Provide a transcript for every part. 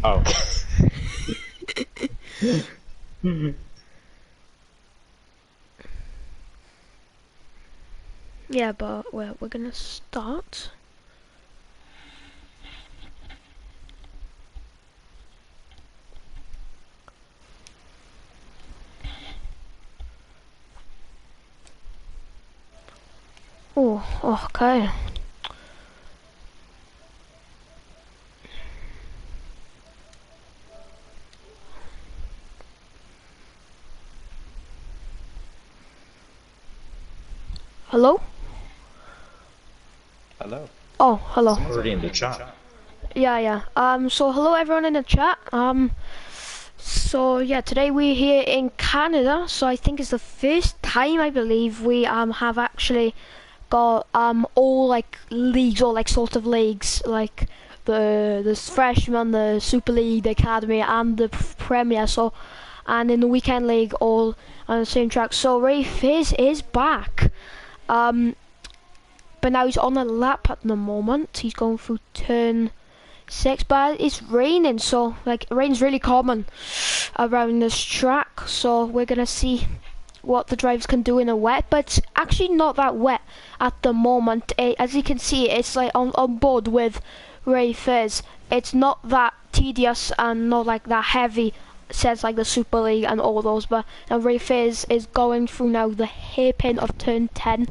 Oh. Yeah, but we're gonna start. Oh, okay. Hello? Hello. Oh, hello. Someone's already in the chat. Yeah. So hello everyone in the chat. So yeah, today we're here in Canada. So I think it's the first time I believe we have actually got all like leagues, all like sort of leagues, like the freshman, the Super League, the Academy, and the Premier. So, and in the weekend league, all on the same track. So Ray Fizz is back. But now he's on a lap at the moment. He's going through turn 6, but it's raining, so like rain's really common around this track. So we're gonna see what the drivers can do in a wet, but it's actually not that wet at the moment. As you can see, it's like on board with Ray Fizz. It's not that tedious and not like that heavy, says like the Super League and all those. But now Ray Fizz is going through now the hairpin of turn 10.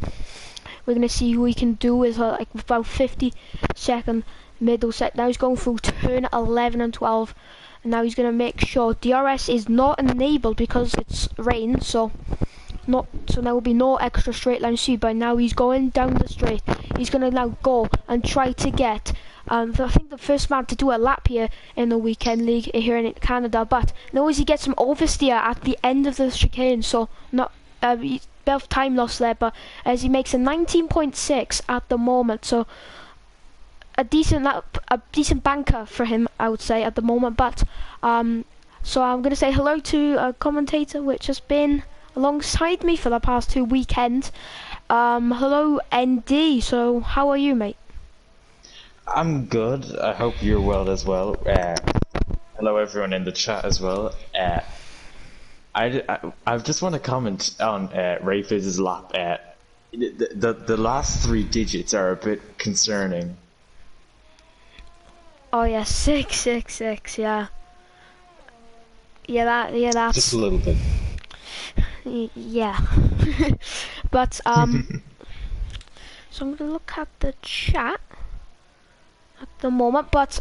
We're gonna see who he can do with like about 50-second middle set. Now he's going through turn 11 and 12, and now he's gonna make sure DRS is not enabled because it's rain. So there will be no extra straight line speed. But now he's going down the straight. He's gonna now go and try to get. I think the first man to do a lap here in the weekend league here in Canada. But now as he gets some oversteer at the end of the chicane, so not. Bit of time loss there, but as he makes a 19.6 at the moment, so a decent banker for him, I would say, at the moment. But so I'm gonna say hello to a commentator which has been alongside me for the past 2 weekends. Hello ND. So how are you, mate? I'm good. I hope you're well as well. Hello everyone in the chat as well. I just want to comment on Ray Fizz's lap. The last 3 digits are a bit concerning. Oh yeah, 666. Yeah. That's Just a little bit. Yeah. But so I'm gonna look at the chat at the moment. But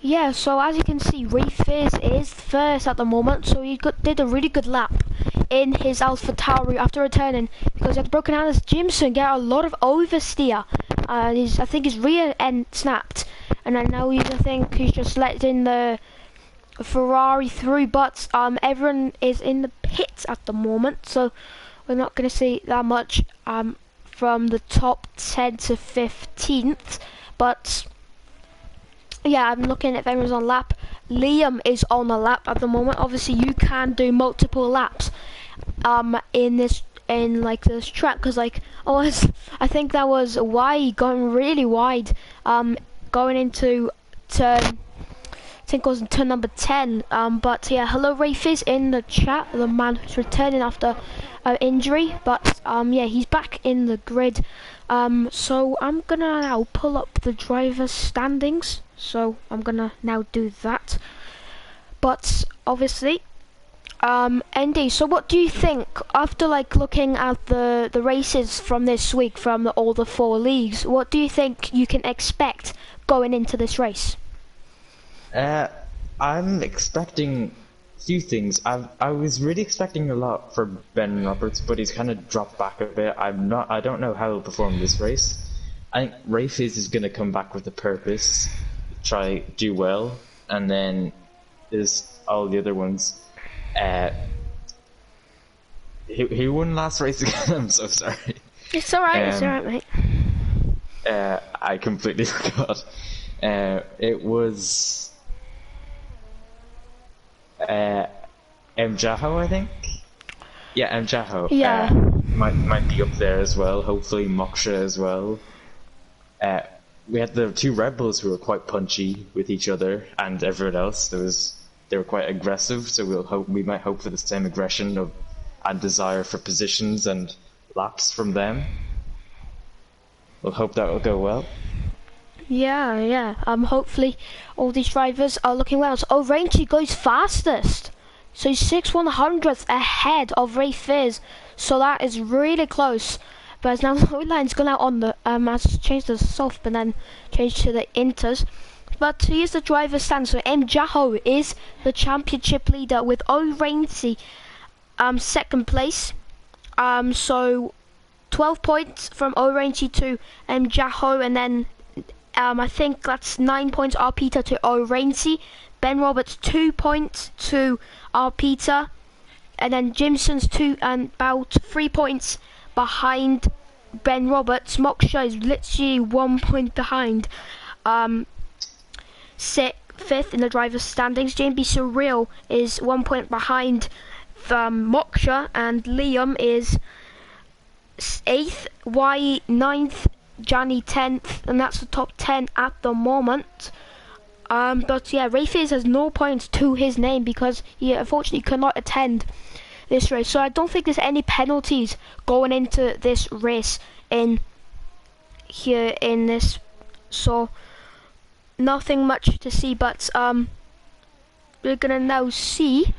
yeah, so as you can see, Ray Fizz is first at the moment, so he did a really good lap in his AlphaTauri after returning, because he had broken down his Jimson, get a lot of oversteer. I think his rear end snapped, and then now I think he's just letting the Ferrari through, but everyone is in the pits at the moment, so we're not going to see that much from the top 10 to 15th, but yeah, I'm looking if everyone's on lap. Liam is on a lap at the moment. Obviously, you can do multiple laps in this track, because like I think that was wide, going really wide, going into turn. I think it was turn number 10. But yeah, hello Ray Fizz in the chat, the man who's returning after injury. But yeah, he's back in the grid. So I'm gonna now pull up the driver's standings. So I'm gonna now do that. But obviously, ND. So what do you think after like looking at the races from this week from all the 4 leagues? What do you think you can expect going into this race? I'm expecting a few things. I was really expecting a lot for Ben Roberts, but he's kind of dropped back a bit. I don't know how he'll perform this race. I think Ray Fizz is going to come back with a purpose, try do well, and then there's all the other ones. Who won last race again? I'm so sorry. It's alright, it's alright, mate. I completely forgot. It was Mjaho, I think. Yeah, Mjaho. Yeah. Might be up there as well. Hopefully Moksha as well. we had the two Red Bulls who were quite punchy with each other and everyone else. They were quite aggressive, so we might hope for the same aggression and desire for positions and laps from them. We'll hope that will go well. Yeah. Hopefully all these drivers are looking well. So Rangy goes fastest. So he's 6/100th ahead of Ray Fizz. So that is really close. But as now Lowline's gone out on the has changed the soft and then changed to the inters. But here's the driver's stand. So M Jaho is the championship leader with O'Rainsy second place. So 12 points from O'Rainsy to M Jaho, and then I think that's 9 points Arpita to O'Rainsy. Ben Roberts 2 points to Arpita, and then Jimson's about 3 points behind Ben Roberts. Moksha is literally 1 point behind. Fifth in the driver's standings. JB Surreal is 1 point behind Moksha, and Liam is 8th, Y 9th, Johnny 10th, and that's the top 10 at the moment. But yeah, Ray Fizz has no points to his name because he unfortunately cannot attend this race. So I don't think there's any penalties going into this race in this. So nothing much to see, but we're gonna now see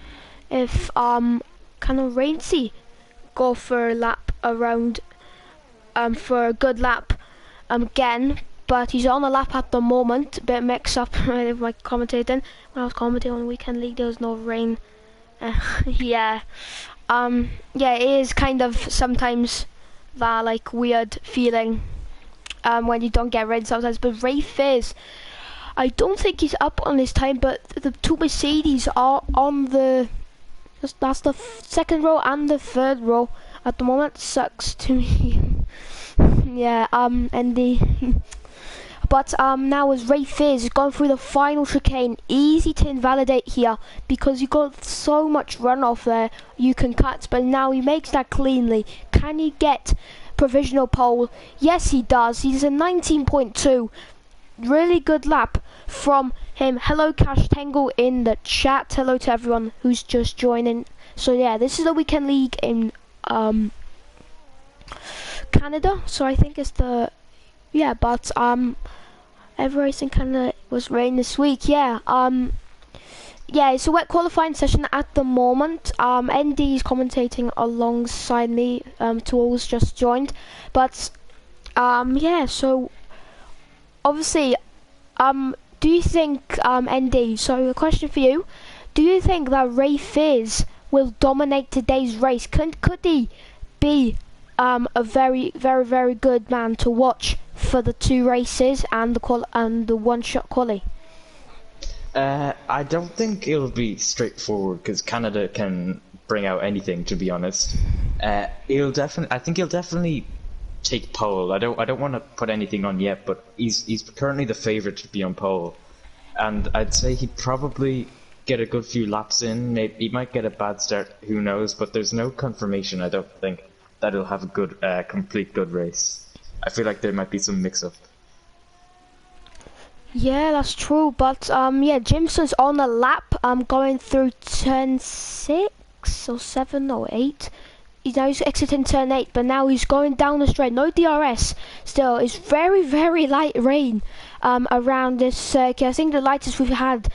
if can Rainsy go for a lap around for a good lap again. But he's on a lap at the moment. A bit mixed up with my commentating. When I was commentating on the Weekend League, there was no rain. Yeah, it is kind of sometimes that like weird feeling when you don't get rain sometimes. But Ray Fizz, I don't think he's up on his time, but the two Mercedes are on that's the second row and the third row at the moment. Sucks to me. Yeah, and the but now as Ray Fizz is going through the final chicane, easy to invalidate here because you got so much runoff there you can cut, but now he makes that cleanly. Can he get provisional pole? Yes, he does. He's a 19.2. Really good lap from him. Hello Cash Tangle in the chat. Hello to everyone who's just joining. So yeah, this is the Weekend League in Canada. So I think it's but every race in Canada was rain this week. Yeah, it's a wet qualifying session at the moment. ND is commentating alongside me. Tools just joined, but so obviously, do you think ND? So a question for you: do you think that Ray Fizz will dominate today's race? Could he be a very, very, very good man to watch for the two races and the one-shot quali? I don't think it'll be straightforward because Canada can bring out anything. To be honest, I think he'll definitely take pole. I don't want to put anything on yet, but he's currently the favourite to be on pole, and I'd say he'd probably get a good few laps in. Maybe he might get a bad start. Who knows? But there's no confirmation. I don't think that he'll have a good, complete good race. I feel like there might be some mix-up. Yeah, that's true. But Jimson's on a lap. Going through turn 6 or 7 or 8. He's exiting turn 8, but now he's going down the straight. No DRS. Still, it's very, very light rain around this circuit. I think the lightest we've had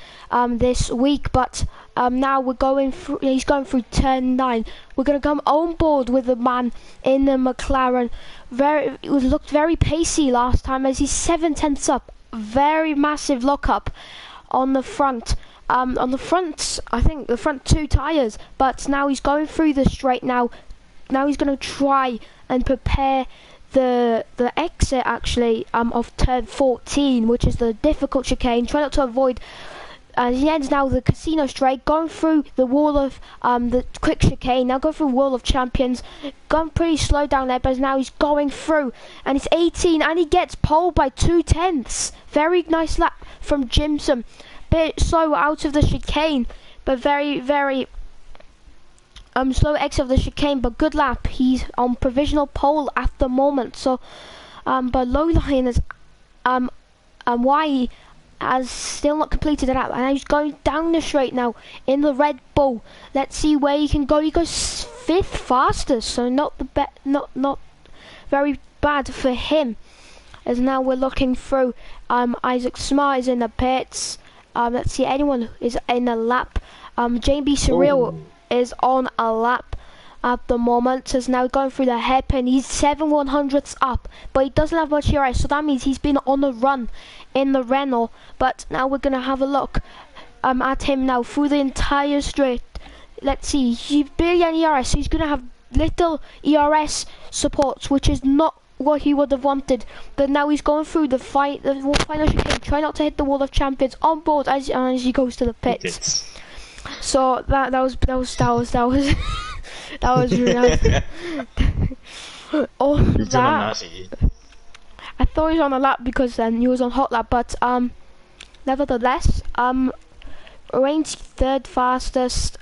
this week. But now we're going through. He's going through turn 9. We're gonna come on board with the man in the McLaren. It looked very pacey last time as he's 7/10 up. Very massive lockup on the front. On the front, I think the front two tires. But now he's going through the straight now. Now he's going to try and prepare the exit actually of turn 14, which is the difficult chicane. Try not to avoid. He ends now the casino straight, going through the wall of the quick chicane. Now going through wall of champions. Gone pretty slow down there, but now he's going through, and it's 18, and he gets pole by 2/10. Very nice lap from Jimson. Bit slow out of the chicane, but very, very slow exit of the chicane, but good lap. He's on provisional pole at the moment. So, but Lowline is why he has still not completed it out, and he's going down the straight now in the Red Bull. Let's see where he can go. He goes 5th fastest, so not very bad for him. As now we're looking through, Isaac Smart is in the pits. Let's see, anyone is in a lap. JB Surreal is on a lap at the moment. Is now going through the hairpin. He's 7/100ths up, but he doesn't have much ERS, so that means he's been on a run in the Renault. But now we're gonna have a look at him now through the entire straight. Let's see, he's barely any ERS, so he's gonna have little ERS supports, which is not what he would have wanted. But now he's going through the final chicane. Try not to hit the wall of champions on board as he goes to the pits. So that was that was really all that. I thought he was on a lap because then he was on hot lap, but nevertheless, Rain's 3rd fastest.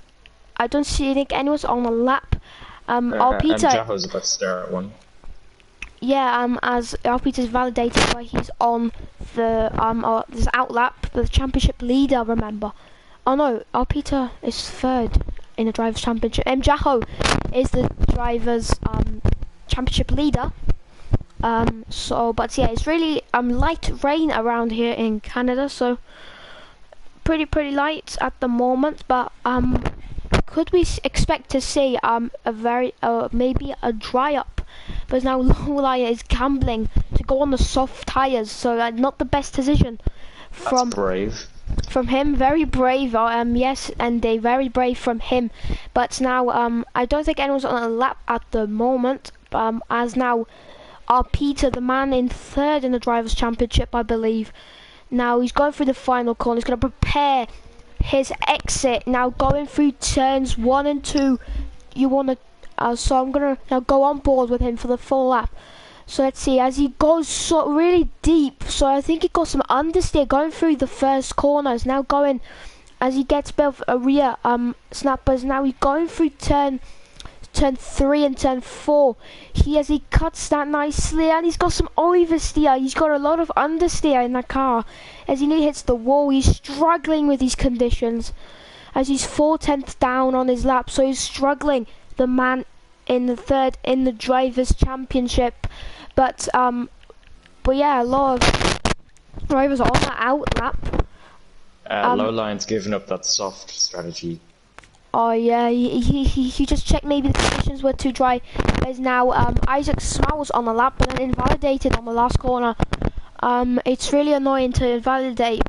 I don't think anyone's on a lap. Peter. Jaho's about to stare at one. Yeah, as Peter's validated, why he's on the this outlap, the championship leader. Remember, oh no, Peter is 3rd in the drivers' championship. Jaho is the drivers' championship leader. But yeah, it's really light rain around here in Canada, so pretty light at the moment. But could we expect to see a very maybe a dry up? But now Lowlier is gambling to go on the soft tires, so not the best decision That's brave. From him. Very brave, yes, and they very brave from him. But now I don't think anyone's on a lap at the moment. As now Peter, the man in 3rd in the drivers' championship, I believe. Now he's going through the final corner. He's going to prepare his exit. Now going through turns 1 and 2. You want to. So I'm gonna now go on board with him for the full lap. So let's see, as he goes so really deep, so I think he got some understeer going through the first corners. Now going, as he gets a bit of a rear snappers, now he's going through turn 3 and turn 4. As he cuts that nicely, and he's got some oversteer. He's got a lot of understeer in that car. As he nearly hits the wall, he's struggling with these conditions. As he's 4/10 down on his lap, so he's struggling. The man in the 3rd in the drivers' championship, but yeah, a lot of drivers are on that out lap. Lowline's given up that soft strategy. Oh yeah, he just checked maybe the conditions were too dry. There's now Isaac Smells on the lap, but then invalidated on the last corner. It's really annoying to invalidate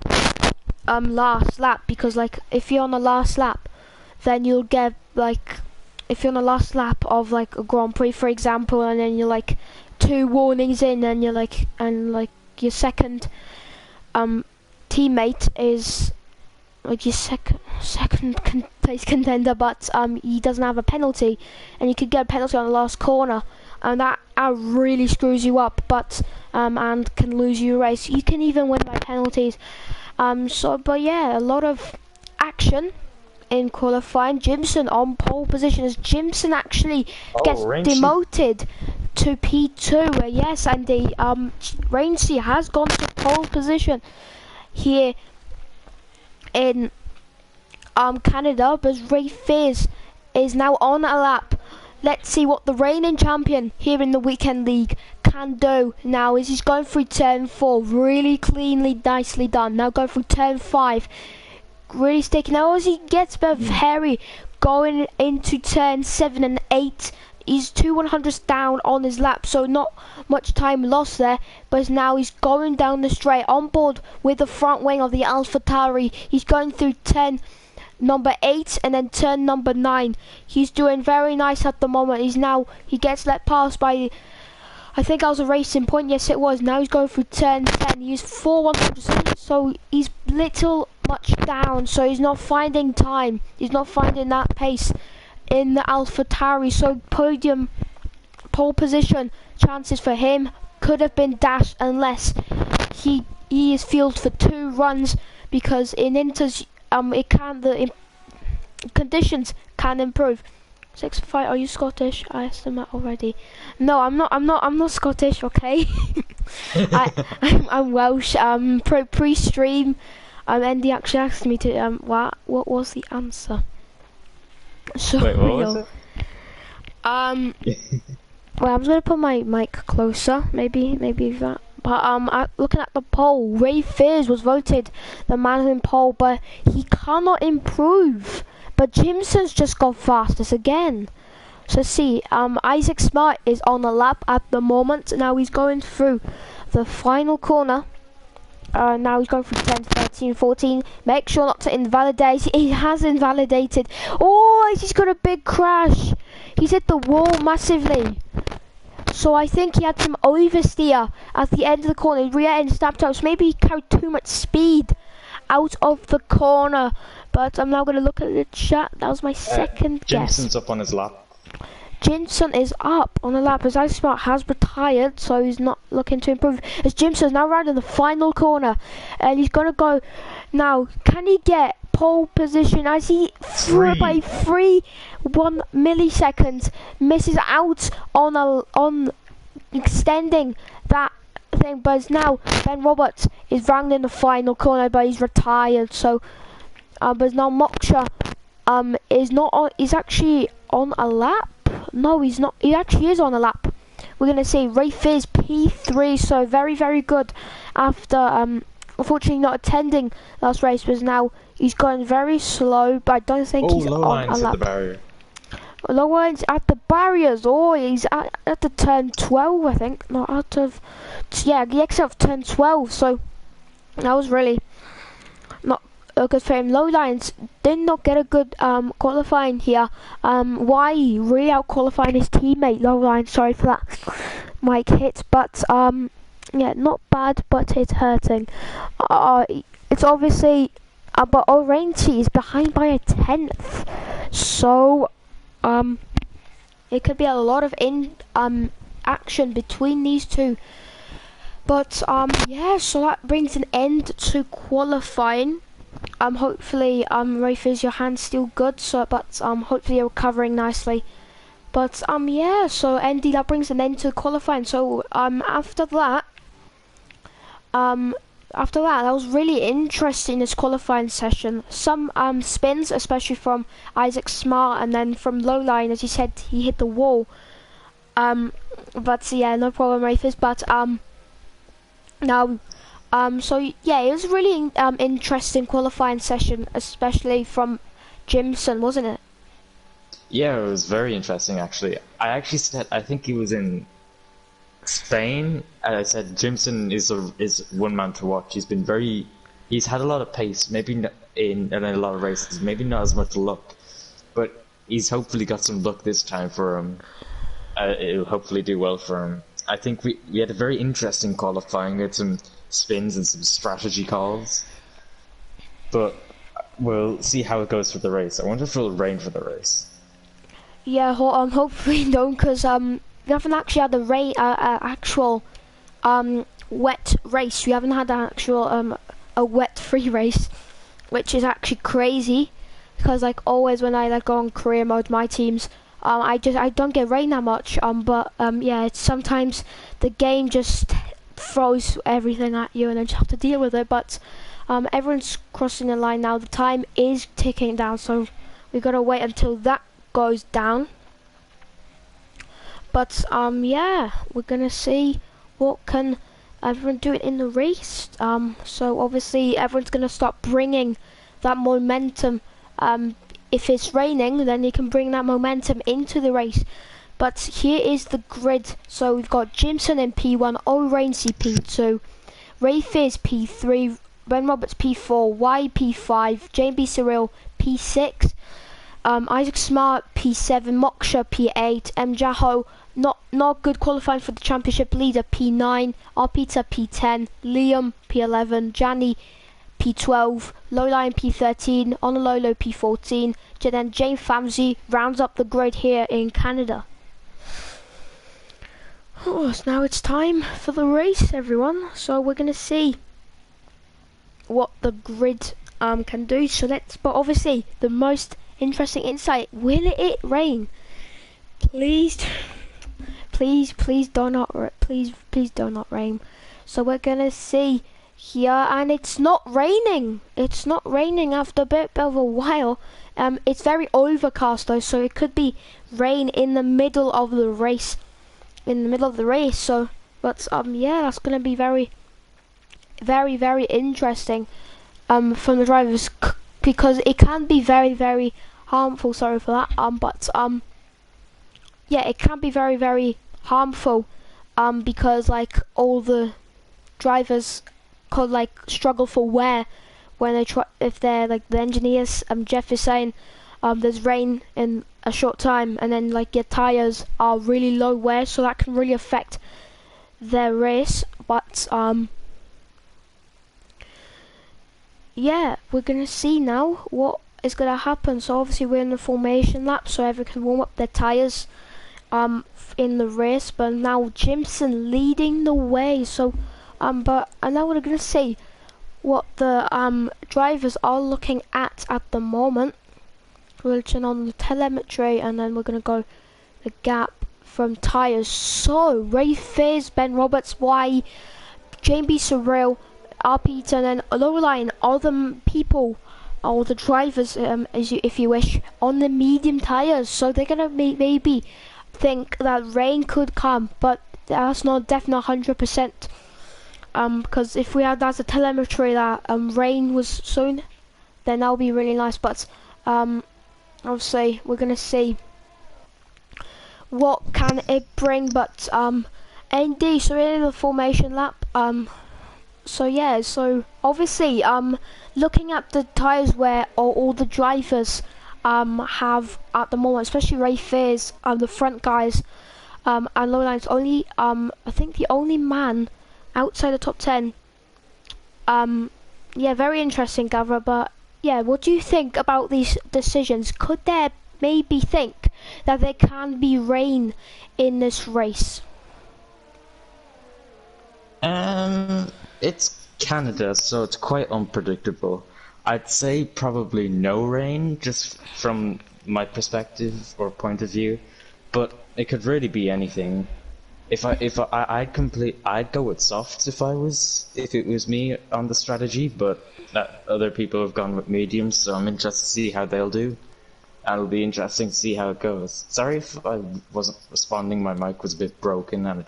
last lap, because like if you're on the last lap, then you'll get like. If you're on the last lap of like a Grand Prix, for example, and then you're like 2 warnings in, and you're like, your second teammate is like your second place contender, but he doesn't have a penalty, and you could get a penalty on the last corner, and that really screws you up, but and can lose you a race. You can even win by penalties. But yeah, a lot of action in qualifying. Jimson on pole position, as Jimson actually gets demoted to P2. Yes, and the Rainsy has gone to pole position here in Canada, but Ray Fizz is now on a lap. Let's see what the reigning champion here in the Weekend League can do now, as he's going through turn 4, really cleanly, nicely done. Now going through turn 5, really sticking out as he gets a bit of hairy going into turn 7 and 8. He's 2/100ths down on his lap, so not much time lost there, but now he's going down the straight on board with the front wing of the AlphaTauri. He's going through turn number 8 and then turn number 9. He's doing very nice at the moment. He gets let pass by, I think I was a Racing Point, yes it was. Now he's going through turn 10. He's 4/100ths, so he's much down, so he's not finding time. He's not finding that pace in the AlphaTauri, so pole position chances for him could have been dashed unless he is fueled for 2 runs, because in Inters the conditions can improve 6'5". Are you Scottish? I asked him that already. No, I'm not. I'm not Scottish. Okay. I'm Welsh. Pre-stream, Andy actually asked me to what was the answer? So Wait, what was it? well, I'm gonna put my mic closer. Maybe that. But looking at the poll, Ray Fizz was voted the man in poll, but he cannot improve. But Jimson's just got fastest again. So see, Isaac Smart is on the lap at the moment. Now he's going through the final corner. Now he's going through 10, 13, 14. Make sure not to invalidate. He has invalidated. Oh, he's got a big crash. He's hit the wall massively. So I think he had some oversteer at the end of the corner. Rear end snapped out. So maybe he carried too much speed out of the corner. But I'm now going to look at the chat. That was my second guess. Jimson's up on his lap. Jimson is up on the lap as Isaac Smart has retired, so he's not looking to improve. As Jimson's now round in the final corner, and he's going to go now. Can he get pole position as he threw by 1 millisecond, misses out on extending that thing, but now Ben Roberts is round in the final corner, but he's retired. So, but now Moksha is not on. He's actually on a lap. No, he's not. He actually is on a lap. We're going to see Ray Fizz P3, so very, very good after unfortunately not attending last race, because now he's going very slow, but I don't think he's low on a lines lap. at the barrier. Low lines at the barriers. Oh, he's at the turn 12, I think. Not out of, yeah, the exit of turn 12, so that was really not good for him. Low lines did not get a good qualifying here. Why really out qualifying his teammate Low line, sorry for that mic hit, but yeah, not bad, but it's hurting. It's obviously but Orangey is behind by a 10th, so it could be a lot of action between these two. But yeah, so that brings an end to qualifying. Hopefully, Ray Fizz, your hand's still good, so but hopefully you're recovering nicely. But yeah, so Andy, that brings an end to qualifying. So after that, that was really interesting, this qualifying session. Some spins, especially from Isaac Smart, and then from low line, as he said, he hit the wall. But yeah, no problem, Ray Fizz. But now. So yeah, it was a really interesting qualifying session, especially from Jimson, wasn't it? Yeah, it was very interesting actually. I actually said I think he was in Spain, and I said Jimson is one man to watch. He's had a lot of pace, maybe in a lot of races, maybe not as much luck, but he's hopefully got some luck this time for him. It'll hopefully do well for him. I think we had a very interesting qualifying. We had some spins and some strategy calls, but we'll see how it goes for the race. I wonder if it'll rain for the race. Yeah, hopefully no, because we haven't actually had actual wet race. We haven't had an actual a wet free race, which is actually crazy, because like always when I go on career mode, my teams I don't get rain that much, but yeah, it's sometimes the game just throws everything at you and then you have to deal with it. But everyone's crossing the line now. The time is ticking down, so we've got to wait until that goes down. But yeah, we're gonna see what can everyone do in the race. So obviously everyone's gonna start bringing that momentum. If it's raining, then you can bring that momentum into the race. But here is the grid. So we've got Jimson in P1, Orangey P2, Ray Fizz P3, Ben Roberts P4, Y P5, JB Cyril P6, Isaac Smart P7, Moksha P8, M Jaho not good qualifying for the championship leader P9, Arpita P10, Liam P11, Jani P12, Lowline P13, Honolulu P14, then Jane Famsey rounds up the grid here in Canada. Oh, so now it's time for the race, everyone. So we're gonna see what the grid can do. So but obviously the most interesting insight, will it rain? Please, please do not, please do not rain. So we're gonna see here, and it's not raining. It's not raining after a bit of a while. It's very overcast though, so it could be rain in the middle of the race. So, but yeah, that's gonna be very, very interesting. From the drivers, because it can be very harmful. Sorry for that. But yeah, it can be very harmful. Because like all the drivers could like struggle for wear when they try, if they're like the engineers. Jeff is saying there's rain in a short time, and then like your tires are really low wear, so that can really affect their race. But yeah, we're gonna see now what is gonna happen. So obviously we're in the formation lap, so everyone can warm up their tires in the race. But now Jimson leading the way. So but now we're gonna see what the drivers are looking at the moment. We'll turn on the telemetry, and then we're gonna go the gap from tires. So Ray Fizz, Ben Roberts, Y, JB Surreal, RP, and then low line, all the people, all the drivers, if you wish, on the medium tires. So they're gonna maybe think that rain could come, but that's not definitely 100%. Because if we had as a telemetry that rain was soon, then that would be really nice. But obviously we're gonna see what can it bring. But ND, so we're in the formation lap. So yeah, so obviously looking at the tires where all the drivers have at the moment, especially Ray Fizz, the front guys, and Lowline's only I think the only man outside the top 10. Yeah, very interesting, Gavra. But yeah, what do you think about these decisions? Could there maybe think that there can be rain in this race? It's Canada, so it's quite unpredictable. I'd say probably no rain, just from my perspective or point of view, but it could really be anything. I'd go with softs if it was me on the strategy, but other people have gone with mediums, so I'm interested to see how they'll do. And it'll be interesting to see how it goes. Sorry if I wasn't responding, my mic was a bit broken and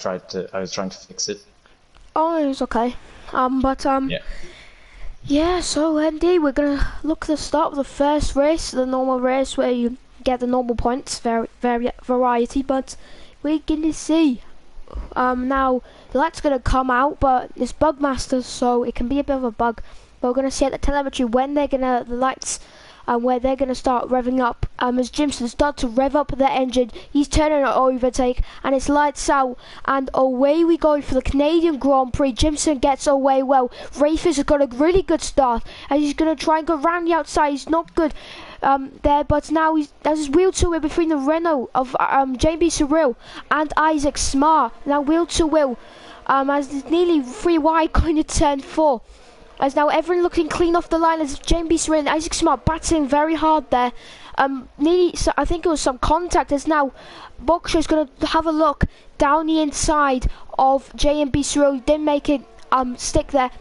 I was trying to fix it. Oh, it's okay. Yeah. Yeah, so indeed, we're gonna look at the start of the first race, the normal race where you get the normal points, variety, but we're gonna see. Now, the light's gonna come out, but it's Bugmaster, so it can be a bit of a bug. But we're gonna see at the telemetry when the lights, where they're gonna start revving up. As Jimson starts to rev up the engine, he's turning an overtake, and it's lights out, and away we go for the Canadian Grand Prix. Jimson gets away well. Rafis has got a really good start, and he's gonna try and go round the outside. He's not good there, but now there's his wheel to wheel between the Renault of JB Surreal and Isaac Smart. Now wheel to wheel, as it's nearly 3 wide going to turn 4. As now everyone looking clean off the line as JB Surreal and Isaac Smart battling very hard there. So I think it was some contact. As now Boxer is going to have a look down the inside of JB Surreal. He didn't make it stick there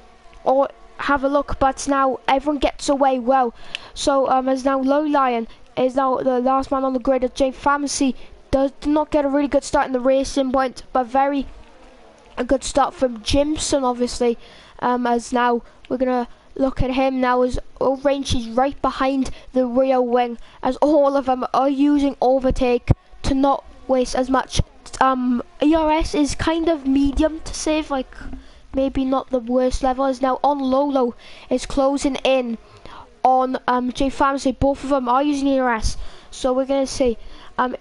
or have a look, but now everyone gets away well. So as now Low Lion is now the last man on the grid, as Jay Pharmacy does not get a really good start in the racing point, but a good start from Jimson, obviously. As now we're gonna look at him now as Orange is right behind the rear wing, as all of them are using overtake to not waste as much. ERS is kind of medium to save, like maybe not the worst level. As now on Lolo is closing in on J Pharmacy. Both of them are using ERS, so we're gonna see.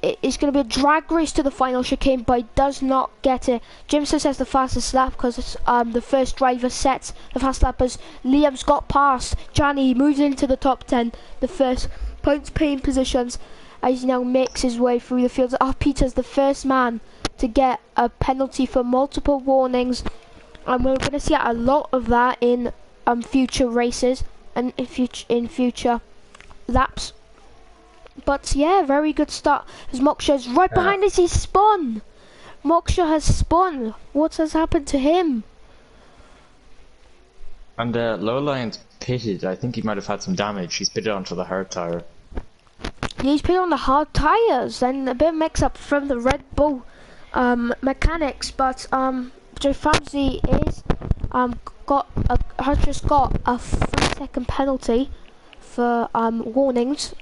It's going to be a drag race to the final chicane, but he does not get it. Jimson says the fastest lap because the first driver sets the fast lap as Liam's got past Johnny, moves into the top 10, the first points paying positions, as he now makes his way through the fields. Peter's the first man to get a penalty for multiple warnings, and we're going to see a lot of that in future races and in future laps. But yeah, very good start. As Moksha's right Uh, behind us, he's spun. Moksha has spun. What has happened to him? and Low Lion's pitted. I think he might have had some damage. He's pitted onto the hard tire. He's put on the hard tires and a bit of mix up from the Red Bull mechanics, but Joe Fancy is has just got a 3-second penalty for warnings.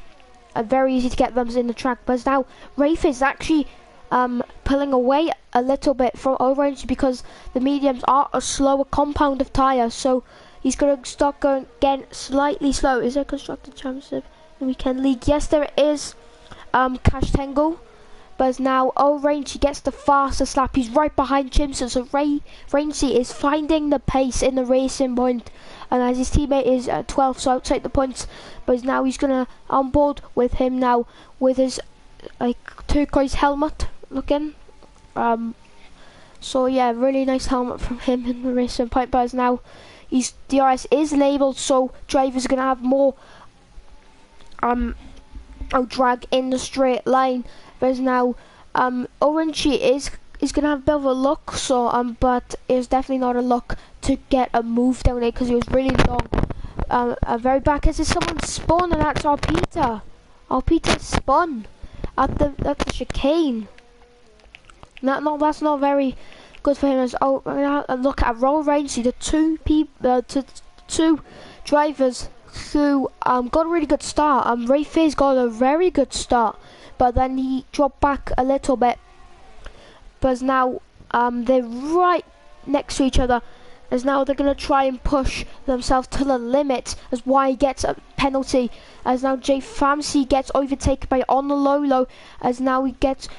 Very easy to get them in the track, but now Rafe is actually pulling away a little bit from Orange because the mediums are a slower compound of tyres, so he's going to start going again slightly slow. Is there a Constructor Championship in the Weekend League? Yes, there is. Cash Tangle, but now Orange, he gets the fastest lap. He's right behind Jimson, so Rainsy is finding the pace in the racing point, and as his teammate is 12th, so outside the points, but now he's gonna on board with him now with his like turquoise helmet looking. So yeah, really nice helmet from him in the racing point, but now his DRS is labelled, so drivers are gonna have more drag in the straight line. There's now Orangey is gonna have a bit of a look, so but it's definitely not a look to get a move down there because he was really long. Very back as if someone spun, and that's our Peter. Our Peter spun at the chicane. That's not very good for him. As look at roll range, see the two drivers who got a really good start. Rayfair's got a very good start, but then he dropped back a little bit. But now they're right next to each other, as now they're going to try and push themselves to the limit, as Y gets a penalty, as now Jay Famsi gets overtaken by Honolulu, as now he gets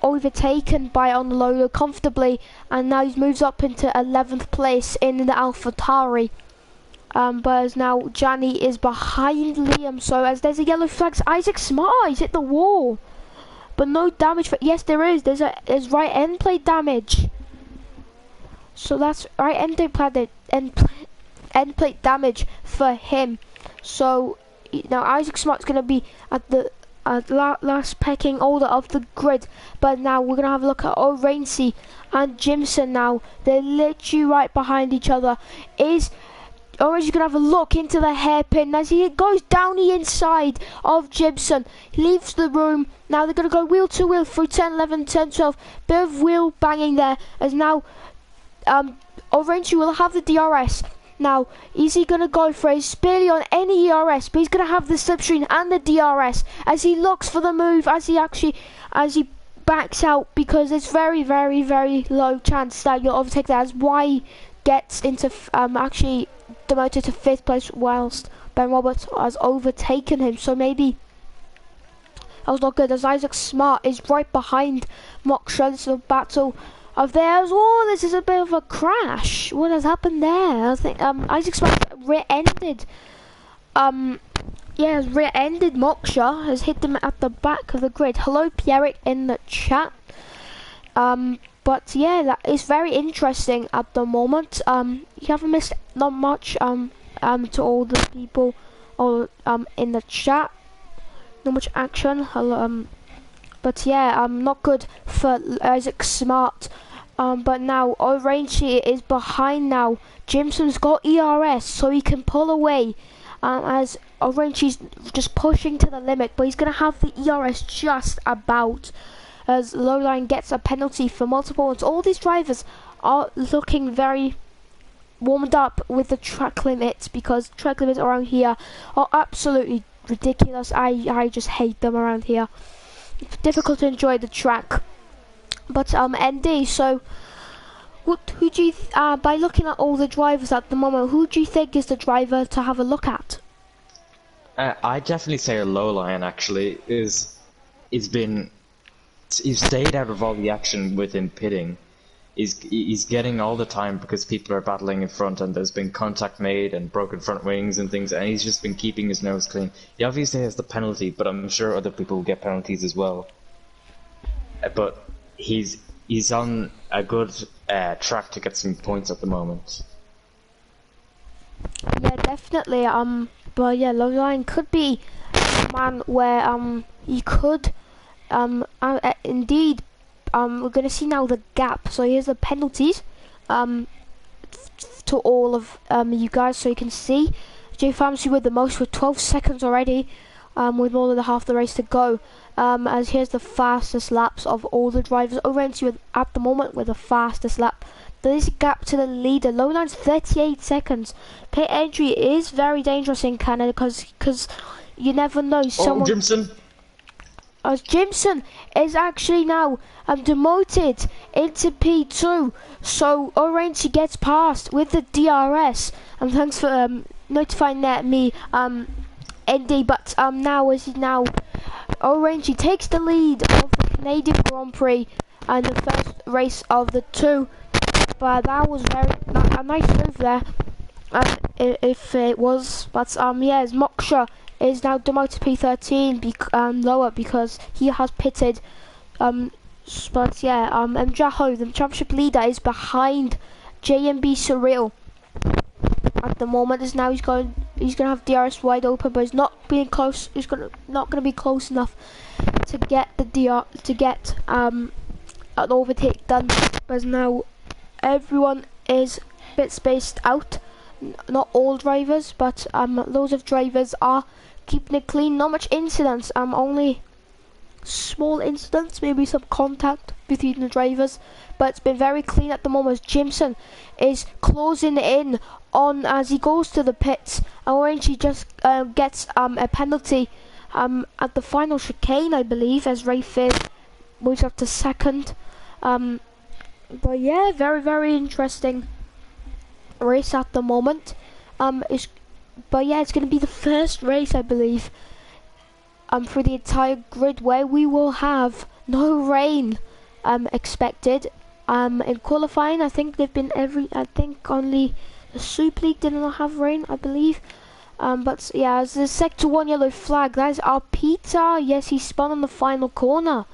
overtaken by Honolulu comfortably, and now he moves up into 11th place in the AlphaTauri. But as now Johnny is behind Liam, so as there's a yellow flag, Isaac Smart, he's hit the wall, but no damage for, yes there is, there's right end plate damage, so that's right end plate damage for him. So now Isaac Smart's going to be at the last pecking order of the grid, but now we're going to have a look at O'Rainsy and Jimson. Now they're literally right behind each other. Orange is going to have a look into the hairpin as he goes down the inside of Jimson. He leaves the room. Now they're going to go wheel to wheel through 10, 11, 10, 12. Bit of wheel banging there as now Orange will have the DRS. Now, is he going to go for his barely on any ERS, but he's going to have the slipstream and the DRS as he looks for the move, as he backs out, because it's very, very, very low chance that you'll overtake that, as Y gets into actually demoted to 5th place whilst Ben Roberts has overtaken him. So maybe that was not good, as Isaac Smart is right behind Moksha. This is a battle of theirs. Oh, this is a bit of a crash. What has happened there? I think Isaac Smart rear-ended has rear-ended Moksha, has hit them at the back of the grid. Hello Pierrick in the chat. But yeah, that is very interesting at the moment. You haven't missed not much to all the people in the chat. Not much action. But yeah, not good for Isaac Smart. But now Orange is behind now. Jimson's got ERS, so he can pull away. As Orange is just pushing to the limit, but he's gonna have the ERS just about. As Lowline gets a penalty for multiple ones. All these drivers are looking very warmed up with the track limits, because track limits around here are absolutely ridiculous. I just hate them around here. It's difficult to enjoy the track. But ND, so who do you by looking at all the drivers at the moment, who do you think is the driver to have a look at? I definitely say Lowline actually he's stayed out of all the action with him pitting. He's getting all the time because people are battling in front, and there's been contact made and broken front wings and things, and he's just been keeping his nose clean. He obviously has the penalty, but I'm sure other people will get penalties as well. But he's on a good track to get some points at the moment. Yeah, definitely. But yeah, Lowline could be man where he could indeed we're gonna see now the gap. So here's the penalties to all of you guys, so you can see J Pharmacy with the most with 12 seconds already, with more than half the race to go. As here's the fastest laps of all the drivers. Orange with at the moment with the fastest lap. There is a gap to the leader. Lowline's 38 seconds. Pit entry is very dangerous in Canada because you never know. Someone. Jimson. As Jimson is actually now demoted into P2, so Orange gets past with the DRS. And thanks for notifying me, Andy. But now Orange takes the lead of the Canadian Grand Prix and the first race of the two. But that was a nice move there, if it was. But yes, Moksha is now demoted to P13 lower because he has pitted. But yeah, Mjaho, the championship leader, is behind JMB Surreal at the moment. Is now he's gonna have DRS wide open, but he's not being close. He's not gonna be close enough to get an overtake done. But now everyone is a bit spaced out. Not all drivers, but loads of drivers are keeping it clean. Not much incidents. Only small incidents, maybe some contact between the drivers, but it's been very clean at the moment. Jimson is closing in on as he goes to the pits. Orange he just gets a penalty at the final chicane, I believe, as Rafe moves up to second. But yeah, very interesting race at the moment. But yeah, it's going to be the first race, I believe, for the entire grid where we will have no rain expected. In qualifying, I think only the Super League did not have rain, I believe. But yeah, as the sector 1 yellow flag, that is our Peter. Yes, he spun on the final corner.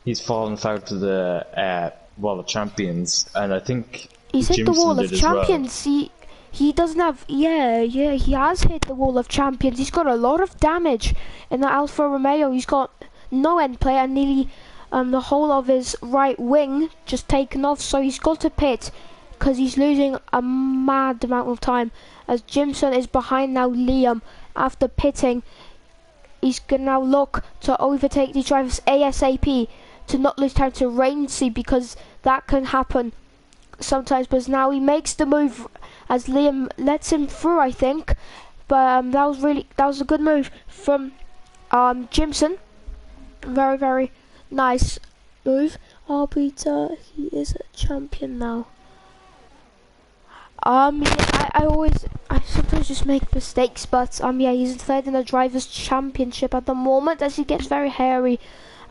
He's fallen foul to the Wall of Champions, and I think he's hit the Wall of Champions. Well. He doesn't have, he has hit the Wall of Champions. He's got a lot of damage in the Alfa Romeo. He's got no end play and nearly the whole of his right wing just taken off. So he's got to pit because he's losing a mad amount of time. As Jimson is behind now Liam after pitting. He's going to now look to overtake the drivers ASAP to not lose time to Rainsy, because that can happen sometimes. But now he makes the move as Liam lets him through, I think. But that was a good move from Jimson. Very nice move. Oh, Peter, he is a champion now. Yeah, I sometimes just make mistakes, but yeah, he's third in the drivers' championship at the moment as he gets very hairy.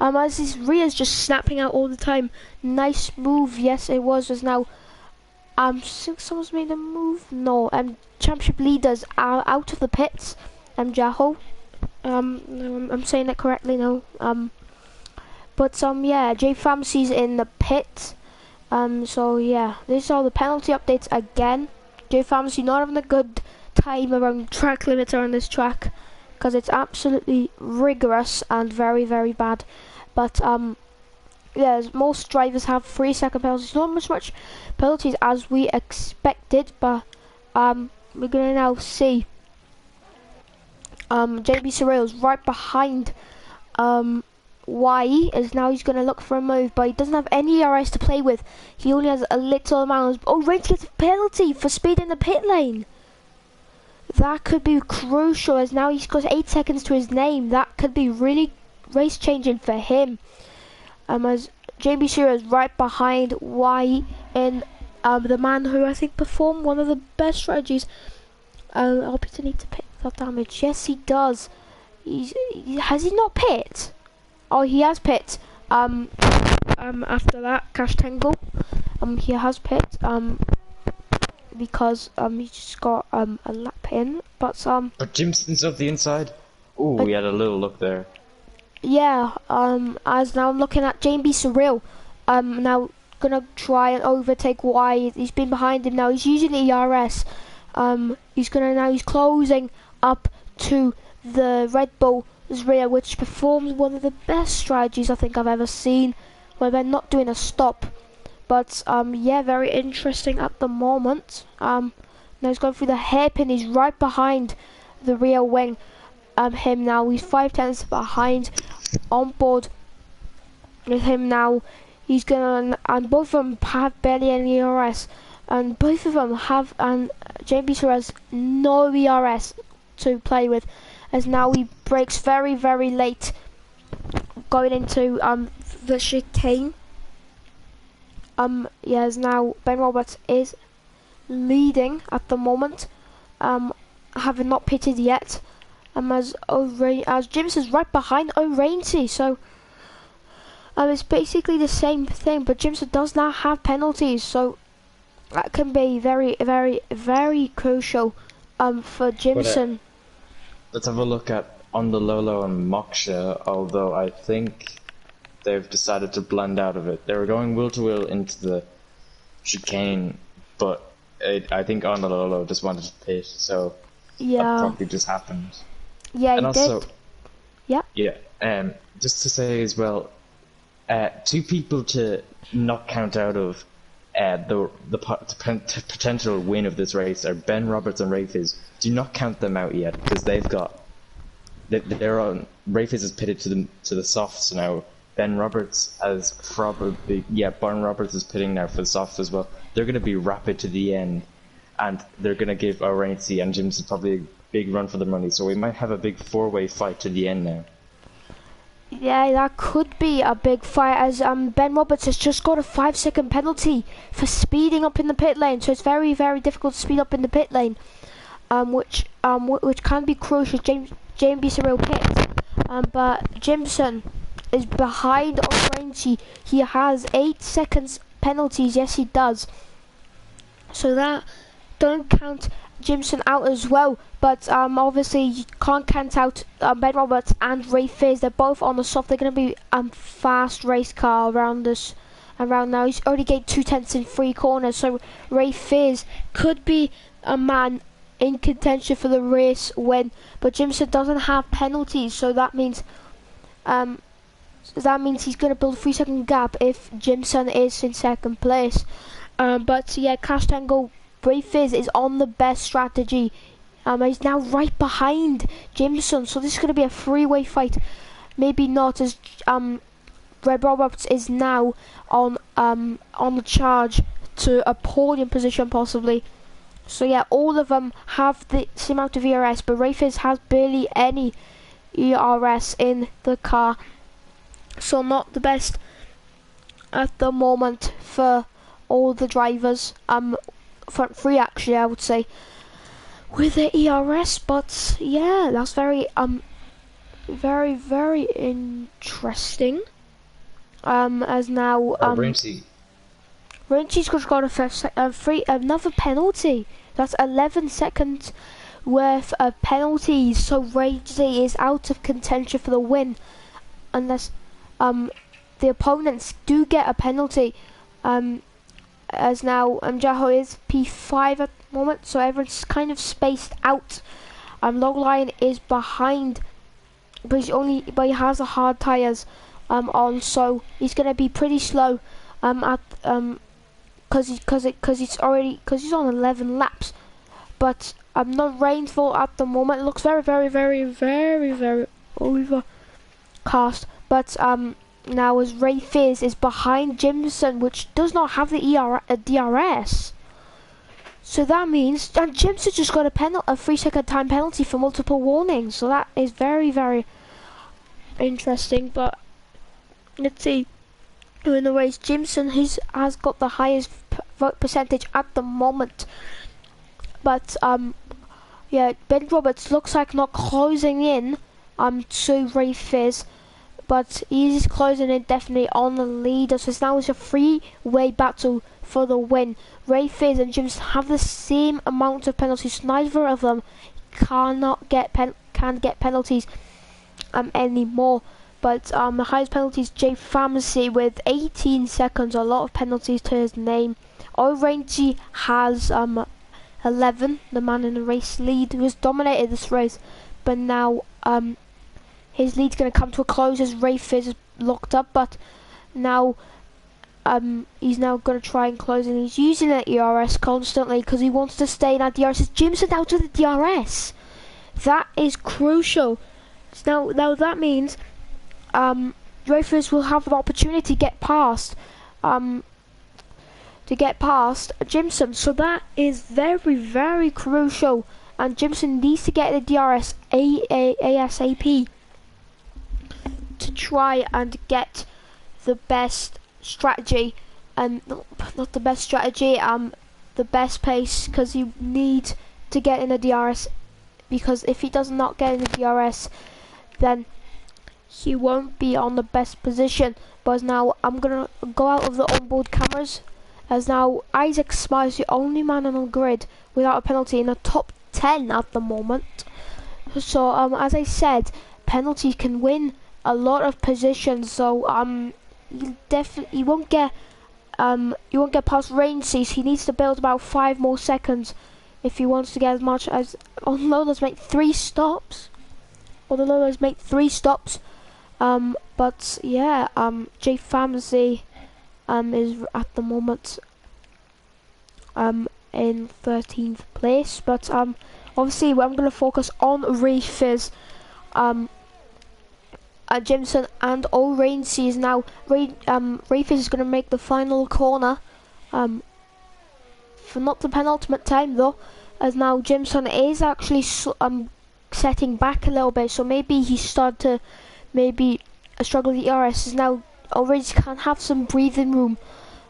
As his rear's just snapping out all the time. Nice move, yes it was now. I think someone's made a move. No, championship leaders are out of the pits. Jaho. No, I'm saying it correctly now. But yeah, J Pharmacy's in the pit. So yeah, these are the penalty updates again. J Pharmacy not having a good time around track limiter on this track because it's absolutely rigorous and very bad. But yeah, most drivers have 3-second penalties. Not much penalties as we expected, but we're gonna now see JB Surreal's right behind Y is now. He's going to look for a move, but he doesn't have any ERS to play with. He only has a little amount. Oh, Rage gets a penalty for speed in the pit lane. That could be crucial, as now he's got 8 seconds to his name. That could be really race changing for him. As JB Shira is right behind Y in the man who I think performed one of the best strategies. I'll Peter need to pit that damage. Yes, he does. Has he not pit? Oh, he has pit. After that, Cash Tangle. He has pit. Because he just got a lap in. But Jimson's of the inside. Ooh, we had a little look there. Yeah. As now I'm looking at JB Surreal. Now gonna try and overtake Y. He's been behind him now. He's using the ERS. He's closing up to the Red Bull's rear, which performs one of the best strategies I think I've ever seen, where they're not doing a stop. But yeah, very interesting at the moment. Now he's going through the hairpin. He's right behind the rear wing. Him now. He's 5/10 behind. On board with him now. He's gonna, and both of them have barely any ERS, and both of them have, and JB has no ERS to play with, as now he brakes very, very late, going into the chicane. Yeah, as now Ben Roberts is leading at the moment, having not pitted yet, as James is right behind O'Rainsy, so it's basically the same thing, but Jimson does not have penalties, so that can be very, very, very crucial for Jimson. Let's have a look at On the Lolo and Moksha, although I think they've decided to blend out of it. They were going wheel to wheel into the chicane, but I think On the Lolo just wanted to pit, so yeah, that probably just happened. Yeah, and also, did. Yeah. Yeah, just to say as well, two people to not count out of the potential win of this race are Ben Roberts and Ray Fizz. Do not count them out yet, because they're on. Ray Fizz is pitted to the softs now. Ben Roberts has probably, Ben Roberts is pitting now for the softs as well. They're going to be rapid to the end, and they're going to give O'Rainsy and Jimson probably a big run for the money. So we might have a big four-way fight to the end now. Yeah, that could be a big fight, as Ben Roberts has just got a 5-second penalty for speeding up in the pit lane, so it's very, very difficult to speed up in the pit lane, which can be crucial. James a real pit, but Jimson is behind O'Rainsy. He has 8 seconds penalties. Yes, he does. So that don't count Jimson out as well, but obviously you can't count out Ben Roberts and Ray Fizz. They're both on the soft. They're going to be fast race car around now. He's already gained 2/10 in 3 corners, so Ray Fizz could be a man in contention for the race win. But Jimson doesn't have penalties, so that means he's going to build a 3-second gap if Jimson is in second place. But yeah, Cash Tango Ray Fizz is on the best strategy. He's now right behind Jimson, so this is going to be a 3-way fight. Maybe not, as Red Roberts is now on the charge to a podium position possibly. So yeah, all of them have the same amount of ERS, but Ray Fizz has barely any ERS in the car, so not the best at the moment for all the drivers. Front 3 actually, I would say, with the ERS. But yeah, that's very very, very interesting. As now Rainsie's got another penalty. That's 11 seconds worth of penalties, so Rainsy is out of contention for the win unless the opponents do get a penalty. As now Jaho is P5 at the moment, so everyone's kind of spaced out. Logline is behind, but he has the hard tires on, so he's gonna be pretty slow because he's on 11 laps. But not rainfall at the moment. It looks very, very, very, very, very overcast. But now as Ray Fizz is behind Jimson, which does not have the DRS. So that means, and Jimson just got a 3-second time penalty for multiple warnings. So that is very, very interesting. But let's see who in the race. Jimson has got the highest vote percentage at the moment. But yeah, Ben Roberts looks like not closing in to Ray Fizz, but he's closing in definitely on the leader. So now it's a 3-way battle for the win. Ray Fizz and James have the same amount of penalties. Neither of them can get penalties anymore. But the highest penalties, Jay Pharmacy with 18 seconds, a lot of penalties to his name. O'Rainsy has 11, the man in the race lead, who has dominated this race. but now his lead's going to come to a close as Rafe is locked up, but now he's now going to try and close, and he's using that DRS constantly because he wants to stay in that DRS. It's Jimson out of the DRS. That is crucial. So now that means Dreyfus will have an opportunity to get past Jimson. So that is very, very crucial, and Jimson needs to get the DRS ASAP to try and get the best strategy, and not the best strategy, the best pace, because you need to get in the DRS, because if he does not get in the DRS, then he won't be on the best position. But now I'm gonna go out of the onboard cameras, as now Isaac Smart is the only man on the grid without a penalty in the top 10 at the moment. So as I said, penalties can win a lot of positions. So you won't get past Rain Cease. He needs to build about 5 more seconds if he wants to get as much as. Although let's make 3 stops. But yeah, J Famzy is at the moment in 13th place. But obviously I'm going to focus on Rafis, Jimson and Rain Cease. Now Rafis is going to make the final corner for not the penultimate time though, as now Jimson is actually setting back a little bit, so maybe he started to struggle with the ERS. Is now already can have some breathing room,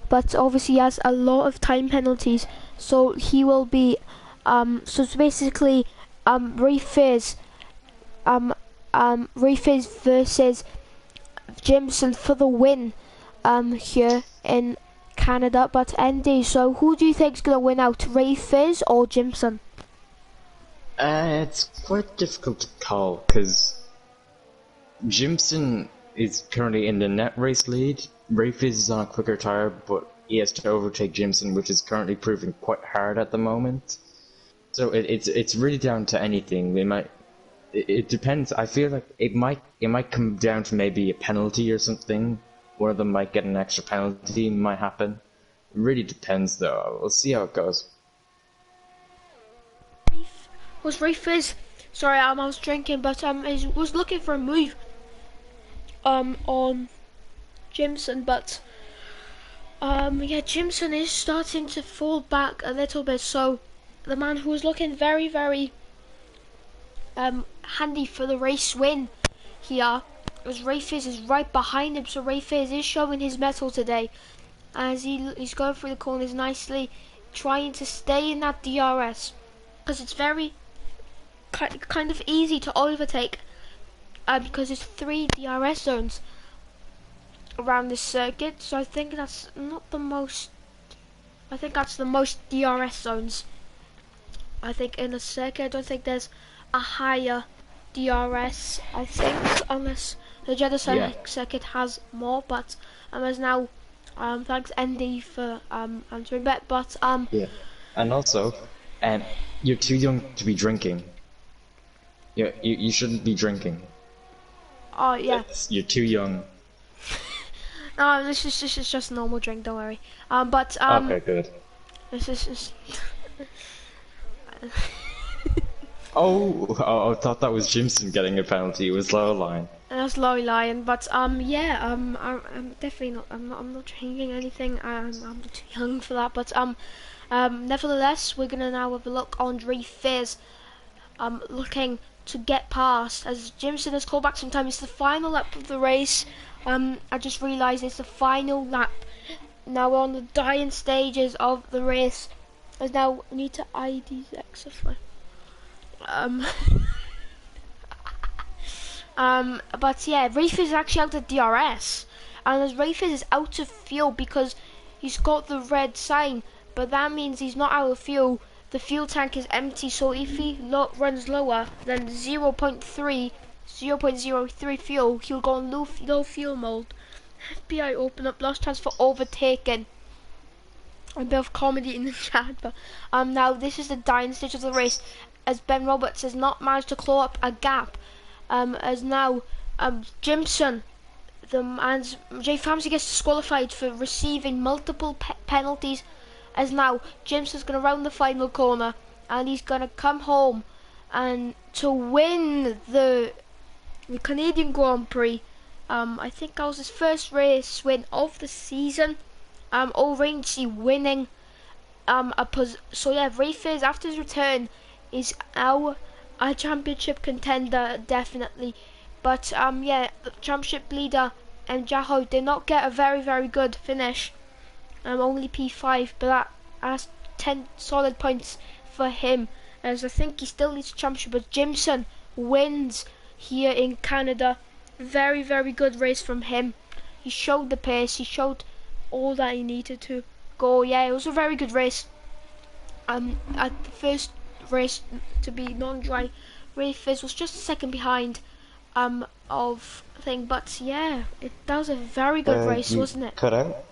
but obviously he has a lot of time penalties, so he will be so it's basically Rafis versus Jimson for the win here in Canada. But Andy, so who do you think is going to win out, Rafis or Jimson? It's quite difficult to call, because Jimson is currently in the net race lead. Rafis is on a quicker tyre, but he has to overtake Jimson, which is currently proving quite hard at the moment. So it's really down to anything. It depends. I feel like it might come down to maybe a penalty or something. One of them might get an extra penalty, might happen. It really depends though. We'll see how it goes. Was Rafis, sorry, I was drinking, but I was looking for a move on Jimson, but yeah, Jimson is starting to fall back a little bit. So the man who was looking very, very handy for the race win here, as Rafis is right behind him. So Rafis is showing his mettle today, as he's going through the corners nicely, trying to stay in that DRS, because it's very kind of easy to overtake, because there's 3 DRS zones around this circuit. So I think that's not the most. I think that's the most DRS zones. I think in a circuit, I don't think there's a higher DRS. I think, unless the Jeddah circuit has more. But as now, thanks Andy for answering that. But yeah, and also, you're too young to be drinking. You shouldn't be drinking. Oh yeah. You're too young. No, this is just a normal drink. Don't worry. But okay, good. This is just. I thought that was Jimson getting a penalty. It was low line. That's low line, but yeah, I'm definitely not. I'm not drinking anything. I'm too young for that. But nevertheless, we're gonna now have a look on Rafis, looking to get past, as Jimson has called back some time. It's the final lap of the race. I just realised it's the final lap. Now we're on the dying stages of the race. As now we need to ID exercise. But yeah, Rafis is actually out of DRS, and as Rafis is out of fuel because he's got the red sign, but that means he's not out of fuel. The fuel tank is empty, so if he runs lower than 0.03 fuel, he'll go on low fuel mode. FBI open up, lost chance for overtaking. A bit of comedy in the chat, but now this is the dying stage of the race. as Ben Roberts has not managed to claw up a gap. As now Jimson, and Jay Famsey gets disqualified for receiving multiple penalties. As now Jimson's going to round the final corner, and he's going to come home and to win the Canadian Grand Prix. I think that was his first race win of the season. O'Reilly winning. So yeah, Ray Fizz after his return is our championship contender definitely. But yeah, the championship leader and Jaho did not get a very good finish. Only P5, but that's 10 solid points for him. As I think he still leads the championship, but Jimson wins here in Canada. Very good race from him. He showed the pace, he showed all that he needed to go. Yeah, it was a very good race. At the first race to be non-dry, Ray Fizz was just a second behind of thing, but yeah, that was a very good race, wasn't it? Cut out?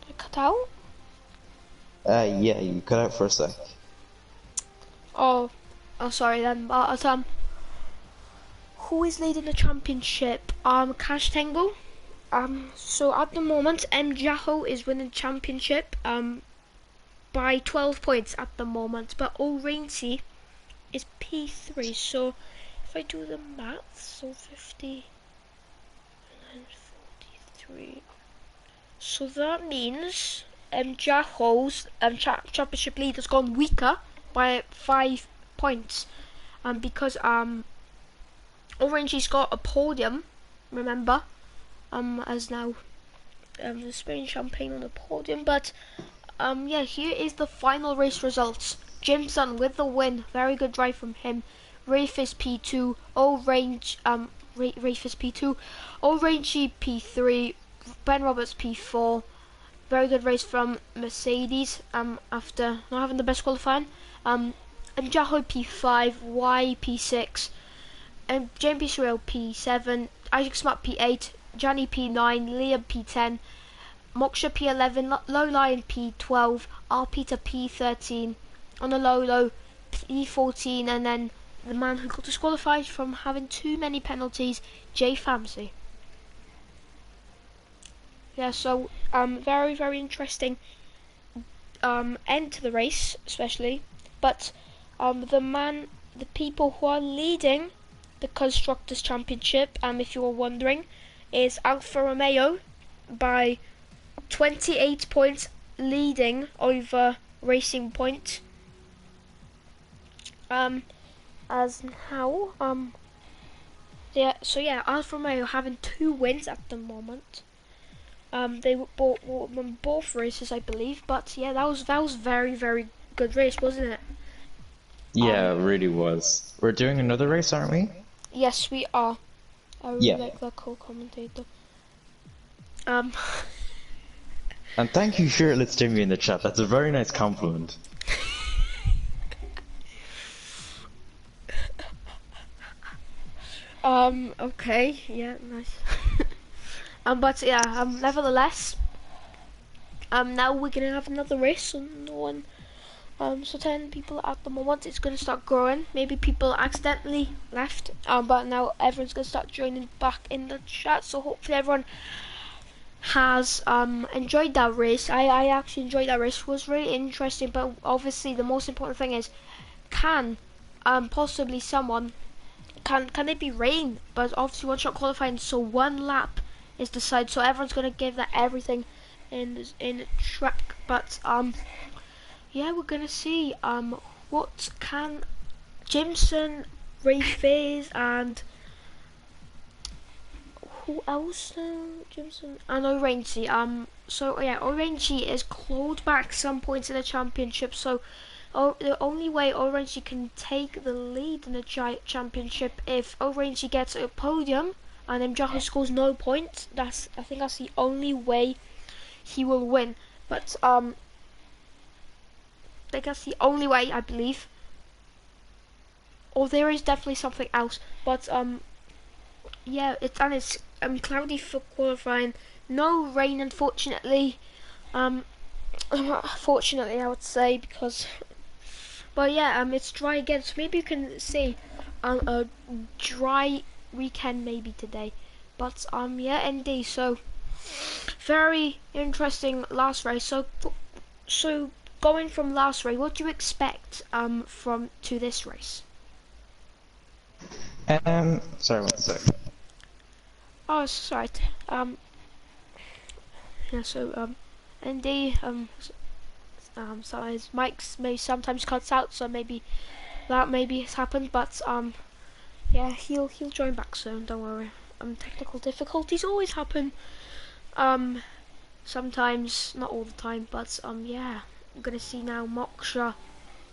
Did it cut out? Yeah, you cut out for a sec. Oh, sorry then. But who is leading the championship? Cash Tango. So at the moment, Jaho is winning the championship. By 12 points at the moment, but O'Reilly is P3. So if I do the maths, so 50 and 43. So that means Jaho's championship lead has gone weaker by 5 points. Because O'Reilly's got a podium, remember, as now the Spain champagne on the podium, but yeah, here is the final race results. Jimson with the win, very good drive from him. Ray Fizz P2, Ray Fizz P2, O'Reilly P3, Ben Roberts P4. Very good race from Mercedes. After not having the best qualifying. And Jaho P5, Y P6, and James Israel P7, Isaac Smart P8, Johnny P9, Liam P10. Moksha P11, Low Lion P12, R Peter P13, on the low P14, and then the man who got disqualified from having too many penalties, Jay Famsey. Yeah, so very interesting end to the race, especially. But the people who are leading the Constructors' Championship, if you were wondering, is Alfa Romeo by 28 points, leading over Racing Point. As now, yeah. So yeah, Alfa Romeo having 2 wins at the moment. They won both races, I believe. But yeah, that was very good race, wasn't it? Yeah, it really was. We're doing another race, aren't we? Yes, we are. I really like that co-commentator. And thank you, Shirtless Jimmy, in the chat. That's a very nice compliment. Okay, yeah, nice. But yeah, nevertheless, now we're gonna have another race. So no one, so 10 people at the moment. It's gonna start growing. Maybe people accidentally left. But now everyone's gonna start joining back in the chat. So hopefully everyone has enjoyed that race. I actually enjoyed that race. It was really interesting, but obviously the most important thing is, can possibly someone can it be rain? But obviously one shot qualifying, so 1 lap is decided, so everyone's gonna give that everything in the track. But yeah, we're gonna see what can Jimson, Ray Fizz, and who else? Jimson and O'Reilly. So yeah, O'Reilly is clawed back some points in the championship. So the only way O'Reilly can take the lead in the championship if O'Reilly gets a podium and Jaho scores no points. I think that's the only way he will win. But I think that's the only way, I believe. Or there is definitely something else. But yeah, it's cloudy for qualifying. No rain, unfortunately. Fortunately, I would say, because But yeah, it's dry again, so maybe you can say a dry weekend maybe today. But yeah, ND. So very interesting last race. So going from last race, what do you expect from to this race? Sorry, one sec. Oh, it's right. Yeah. So ND. So his mics may sometimes cuts out, so maybe that maybe has happened. But yeah, he'll join back soon. Don't worry. Technical difficulties always happen. Um, Sometimes, not all the time, but yeah. We're gonna see now Moksha.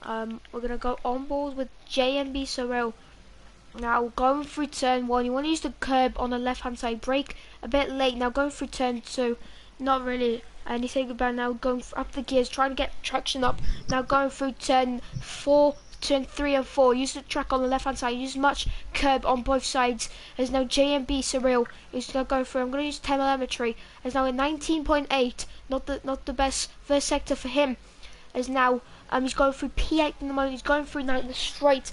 We're gonna go on board with JMB Sorrel. Now going through turn 1, you want to use the curb on the left hand side, brake a bit late. Now going through turn 2, not really anything about now going up the gears, trying to get traction up. Now going through turn 4, turn 3 and 4, use the track on the left hand side, use much curb on both sides. There's now JMB Surreal is going to go through. I'm going to use telemetry. There's now a 19.8, not the best first sector for him. As now he's going through P8 in the moment, he's going through now the straight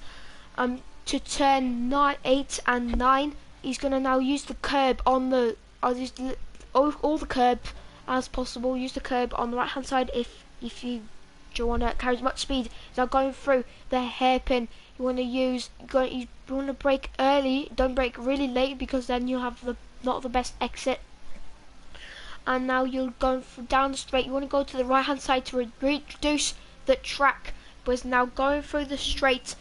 to turn 9, 8 and 9. He's going to now use the curb on the all the curb as possible. Use the curb on the right hand side if you do want to carry as much speed. Now going through the hairpin, you want to you want to brake early. Don't brake really late because then you'll have not the best exit. And now you're going down the straight. You want to go to the right hand side to reduce the track. But it's now going through the straight.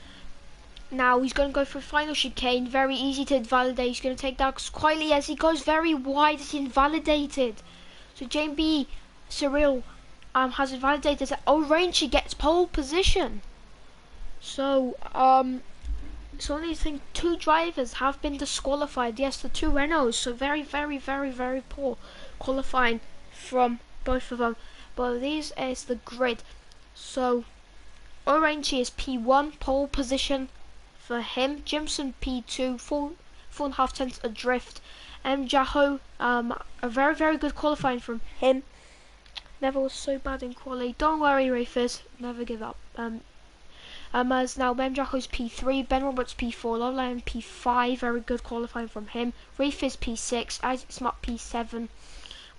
Now he's going to go for a final chicane, very easy to invalidate. He's going to take that quietly as he goes very wide. It's invalidated. So JB Cyril has invalidated that Orange she gets pole position. So so only think 2 drivers have been disqualified. Yes, the 2 Renaults. So very poor qualifying from both of them. But this is the grid. So Orange is P1 pole position for him. Jimson P2, 4.5 tenths adrift. Jaho, a very good qualifying from him. Never was so bad in quali. Don't worry, Rafers, never give up. As now Jaho's P3, Ben Roberts P4, Lowline P5, very good qualifying from him. Rafers P6, Isaac Smart P7,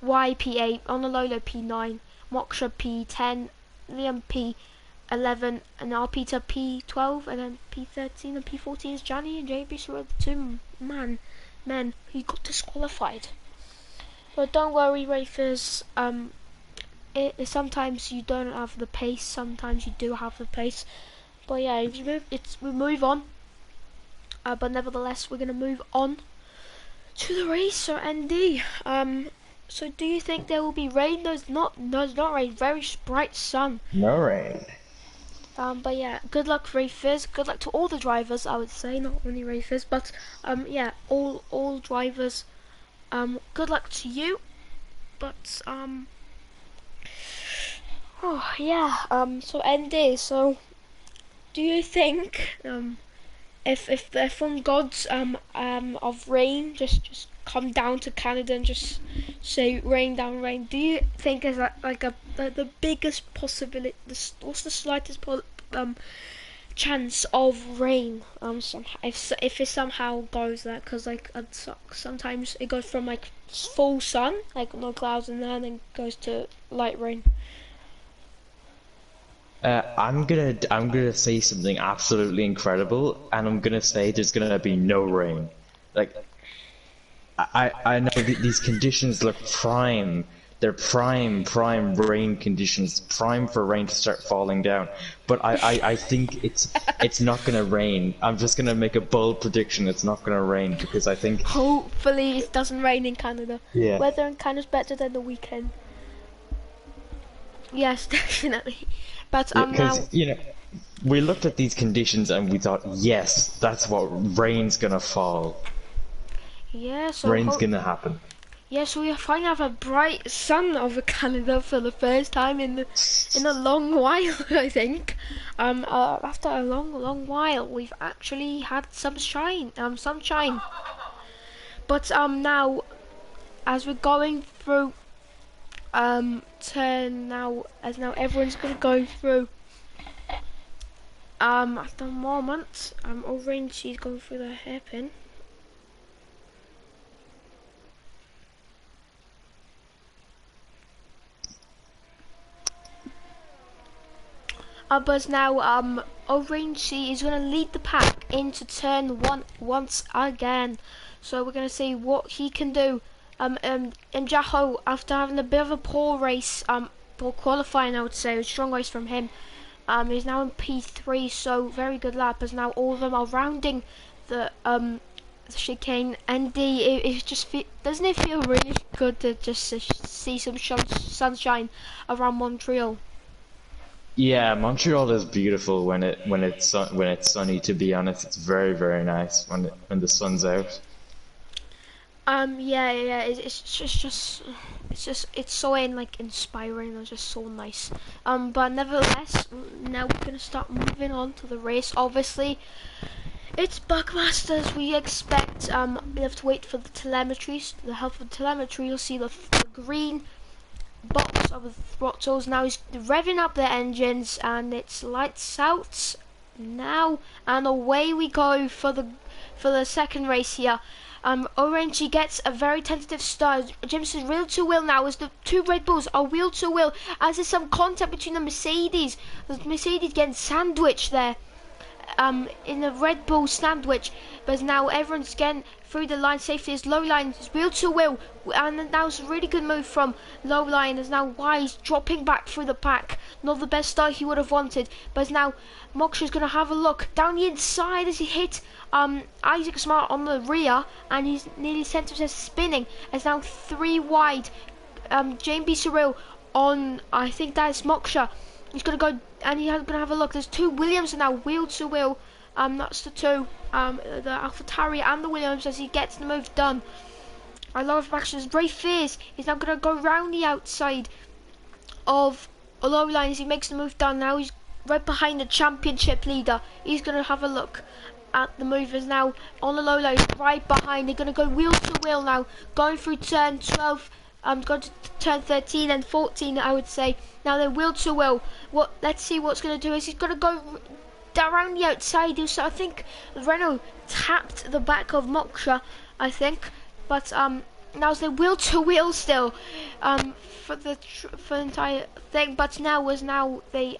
Y P8, Onalolo P9, Moksha P10, Liam P11, and now Peter P12, and then P13 and P14 is Johnny and JB. So the 2 men who got disqualified. But don't worry, Rafers. Sometimes you don't have the pace. Sometimes you do have the pace. But yeah, if you move, we move on. But nevertheless, we're gonna move on to the race. So ND. So do you think there will be rain? No, it's not rain. Very bright sun. No rain. But yeah, good luck racers. Good luck to all the drivers, I would say, not only racers, but yeah, all drivers. Good luck to you. But oh yeah. So ND. So do you think if the F1 gods of rain just come down to Canada and just say rain down rain, do you think is that like the biggest possibility, what's the slightest chance of rain somehow, if it somehow goes there? Because like sometimes it goes from like full sun, like no clouds, and then goes to light rain. I'm gonna say something absolutely incredible, and I'm gonna say there's gonna be no rain. Like, I know these conditions look prime. They're prime rain conditions, prime for rain to start falling down. But I think it's not gonna rain. I'm just gonna make a bold prediction. It's not gonna rain because I think hopefully it doesn't rain in Canada. Yeah. Weather in Canada's better than the weekend. Yes, definitely. But now, you know, we looked at these conditions and we thought, yes, that's what rain's gonna fall. Yeah, so rain's gonna happen. Yeah, so we finally have a bright sun over Canada for the first time in a long while. I think. After a long while, we've actually had some sunshine. But now, as we're going through turn now, as now everyone's gonna go through At the moment, Orange, she's going through the hairpin. But now, Orange, she is going to lead the pack into turn one once again. So we're going to see what he can do. Jaho, after having a bit of a poor race, poor qualifying, I would say, a strong race from him. He's now in P3, so very good lap. As now all of them are rounding the chicane, and it just doesn't it feel really good to just see some sunshine around Montreal? Yeah, Montreal is beautiful when it's sunny. To be honest, it's very nice when the sun's out. Yeah. It's so like inspiring. It's just so nice. But nevertheless, now we're gonna start moving on to the race. Obviously, it's Buckmasters. We expect we have to wait for the telemetry. The help of the telemetry, you'll see the green box of the throttles. Now he's revving up the engines, and it's lights out now, and away we go for the second race here. Orange, he gets a very tentative start. Jameson wheel to wheel now as the two Red Bulls are wheel to wheel, as there's some contact between the Mercedes. The Mercedes getting sandwiched there. In the Red Bull sandwich, but now everyone's getting through the line safely as Low Line is wheel to wheel, and that was a really good move from Low Line as now Wise dropping back through the pack. Not the best start he would have wanted, but now Moksha's going to have a look down the inside as he hit Isaac Smart on the rear, and he's nearly sent himself spinning as now 3 wide. James B. Cyril on, I think that is Moksha. He's going to go, and he's going to have a look. There's 2 Williams now, wheel to wheel. That's the 2, the AlphaTauri and the Williams as he gets the move done. I love actions. Ray Fears is now going to go round the outside of a Low Line as he makes the move done. Now he's right behind the championship leader. He's going to have a look at the movers now on the Low Line, right behind. They're going to go wheel to wheel now, going through turn 12. Going to turn 13 and 14, I would say. Now they're wheel to wheel. Let's see what's going to do. Is he's going to go around the outside. So I think Renault tapped the back of Moksha, I think. But now they're wheel to wheel still for the entire thing. But now they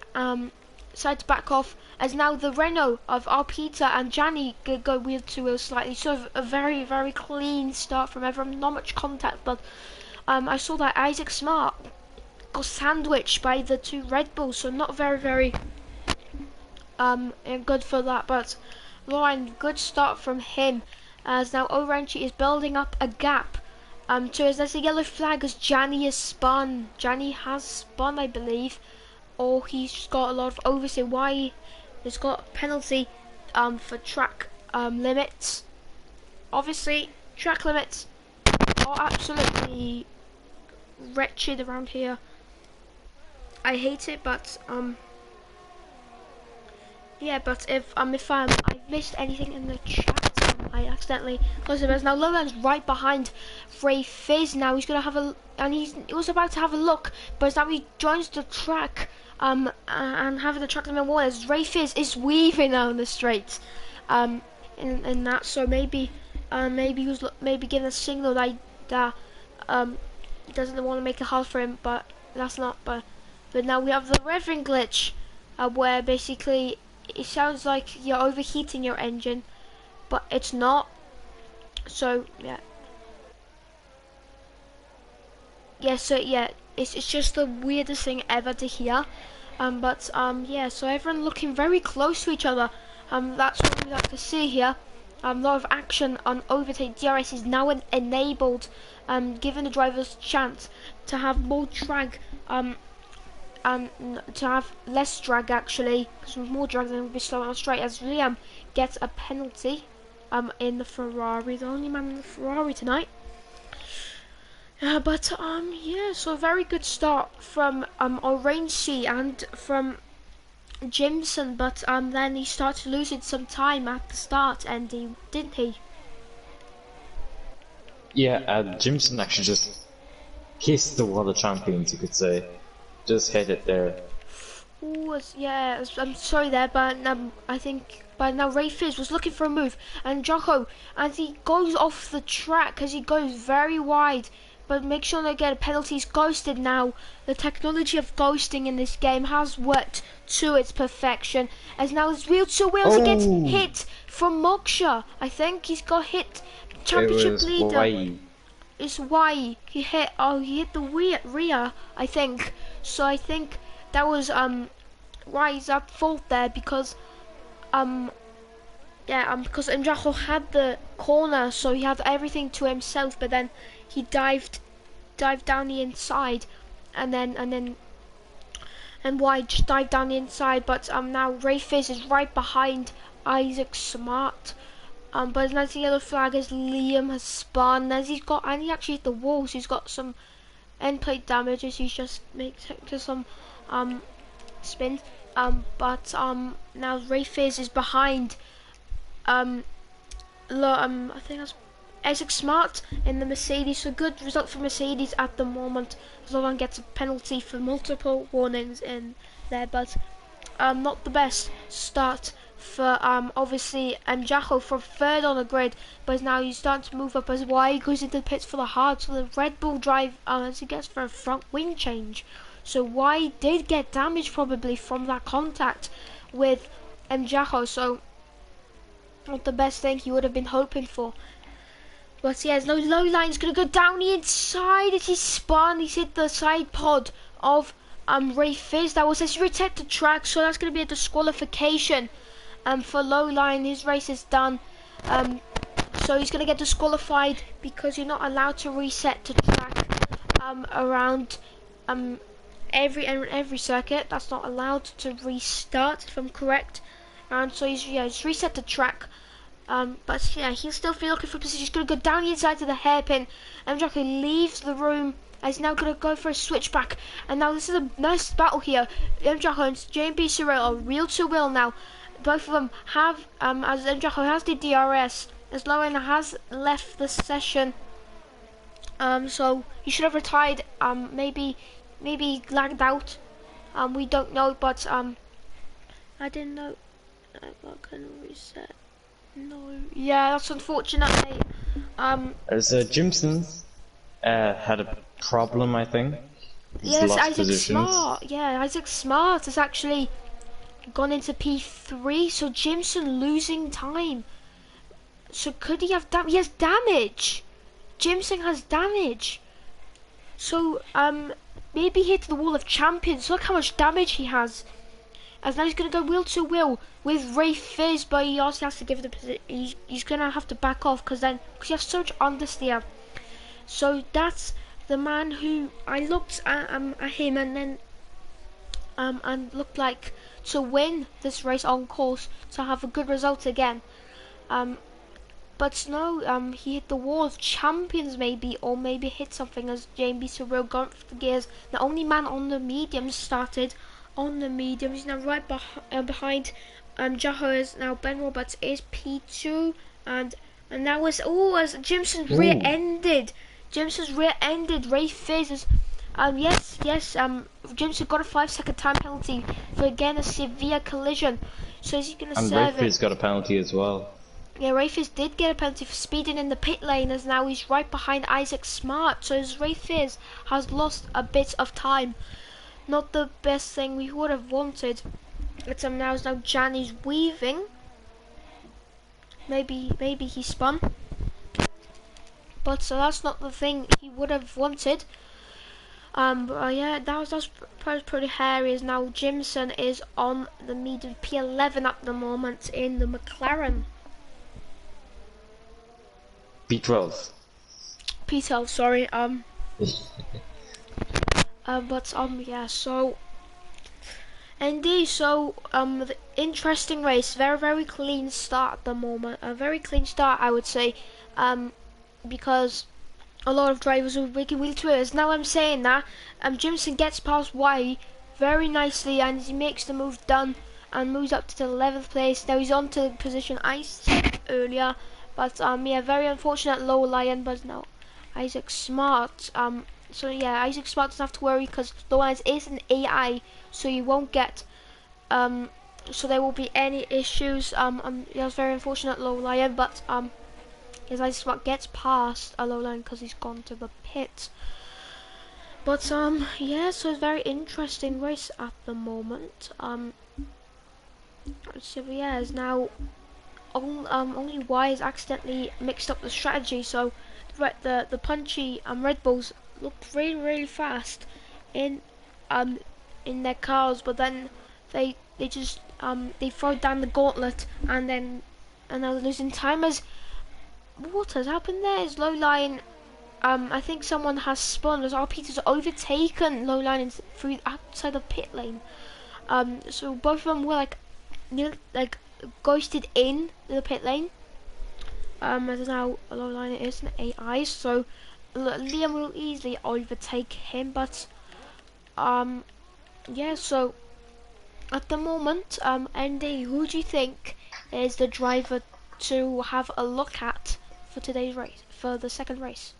decide to back off. As now the Renault of Arpita and Gianni go wheel to wheel slightly. So a very clean start from everyone. Not much contact, but. I saw that Isaac Smart got sandwiched by the 2 Red Bulls, so not very good for that. But Lauren, good start from him. As now Orange is building up a gap. So there's a yellow flag as Gianni has spun. Gianni has spun, I believe, or he's got a lot of oversteer. Why? He's got a penalty for track limits. Obviously, track limits are absolutely wretched around here. I hate it, but yeah. But if I missed anything in the chat, I accidentally closed it. Now Lowland's right behind Ray Fizz. Now he's gonna have he was about to have a look, but now he joins the track and having the track limit 1 as Ray Fizz is weaving down the straight in that. So maybe he was giving a signal that he doesn't want to make it hard for him, but that's not. But now we have the revving glitch, where basically it sounds like you're overheating your engine, but it's not. So yeah, it's just the weirdest thing ever to hear. Yeah, so everyone looking very close to each other. That's what we like to see here. A lot of action on overtake. DRS is now enabled, giving the drivers chance to have more drag, to have less drag actually, because with more drag then we'll be slower on straight. As Liam gets a penalty, in the Ferrari, the only man in the Ferrari tonight. Yeah, so a very good start from Orange and from Jimson, but then he started losing some time at the start, and didn't he? Yeah, Jimson actually just kissed the World of Champions, you could say. Just hit it there. I'm sorry there, but I think but now Ray Fizz was looking for a move, and Jocko, as he goes off the track, as he goes very wide, but make sure they get a penalty. He's ghosted now. The technology of ghosting in this game has worked to its perfection, as now it's wheel to wheels. He gets hit from Moksha. I think he's got hit. Championship leader. Hawaii. It's why he hit. Oh, he hit the rear. I think. So I think that was why he's at fault there because because Mjako had the corner, so he had everything to himself, but then he dived down the inside, and why just dived down the inside, but now Ray Fizz is right behind Isaac Smart. But as the yellow flag as Liam has spun, as he actually hit the wall, so he's got some end plate damage as he just makes it to some spins. Now Ray Fizz is behind I think that's Isaac Smart in the Mercedes. So good result for Mercedes at the moment. Zoran gets a penalty for multiple warnings in there, but not the best start for obviously Jacko for third on the grid, but now he's starting to move up as Y goes into the pits for the hard. So the Red Bull drive as he gets for a front wing change. So Y did get damage probably from that contact with Jacko. So not the best thing he would have been hoping for. But yeah, there's no low line. He's gonna go down the inside as he spun. He's hit the side pod of Ray Fizz. That was his reset the track, so that's gonna be a disqualification. For low line, his race is done. So he's gonna get disqualified because you're not allowed to reset to track around every circuit. That's not allowed to restart, if I'm correct. And so he's reset the track. But yeah, he'll still be looking for a position. He's gonna go down the inside to the hairpin. Jacko leaves the room. He's now gonna go for a switchback. And now this is a nice battle here. Jacko and JB Cyril are wheel to wheel now. Both of them have, as Jacko has the DRS, as Lauren has left the session. So he should have retired. Maybe lagged out. We don't know, but I didn't know. I can reset. No. Yeah, that's unfortunate. As Jimson had a problem, I think. Yes, Isaac Smart. Yeah, Isaac Smart has actually gone into P3, so Jimson losing time. So could he have damage? He has damage. Jimson has damage. So maybe he hit the wall of champions. Look how much damage he has. As now he's gonna go wheel to wheel with Ray Fizz, but he also has to give the position. He's gonna have to back off because he has so much understeer. So that's the man who I looked at him and looked like to win this race on course to have a good result again. But no, he hit the wall of champions maybe, or maybe hit something as JB Cyril got for the gears. The only man on the mediums started on the medium. He's now right behind Jacko. Is now Ben Roberts is P2, and that was as Jimson's rear-ended. Jimson's rear-ended Ray Fizz. Yes. Jimson got a 5-second time penalty for again a severe collision. So is he gonna serve it? And Ray Fizz got a penalty as well. Yeah, Ray Fizz did get a penalty for speeding in the pit lane, as now he's right behind Isaac Smart. So as Ray Fizz has lost a bit of time. Not the best thing we would have wanted. It's now Gianni's weaving. Maybe he spun. But so that's not the thing he would have wanted. Yeah, that was pretty hairy. As now Jimson is on the medium P11 at the moment in the McLaren. P12. P12, sorry. Yeah, so indeed, so the interesting race, very clean start at the moment, a very clean start I would say, because a lot of drivers were making wheel to wheels. Now I'm saying that, Jimson gets past Y very nicely and he makes the move done and moves up to the 11th place. Now he's on to the position I said earlier, but yeah, very unfortunate low line, but now Isaac Smart, so yeah, Isaac Smart doesn't have to worry because Lawrence is an AI, so you won't get so there will be any issues. It was very unfortunate, Low Lion, but as Isaac Smart gets past a Low Lion because he's gone to the pit. But yeah, so it's a very interesting race at the moment. So yeah, is now only Y has accidentally mixed up the strategy. So the punchy Red Bulls looked really fast in their cars, but then they just they throw down the gauntlet and now they're losing time. As what has happened there is Low Lion. I think someone has spun as RP's overtaken Low Lion through outside the pit lane. So both of them were like ghosted in the pit lane. As now Low Lion is an AI, so Liam will easily overtake him. But yeah, so at the moment, Andy, who do you think is the driver to have a look at for today's race, for the second race?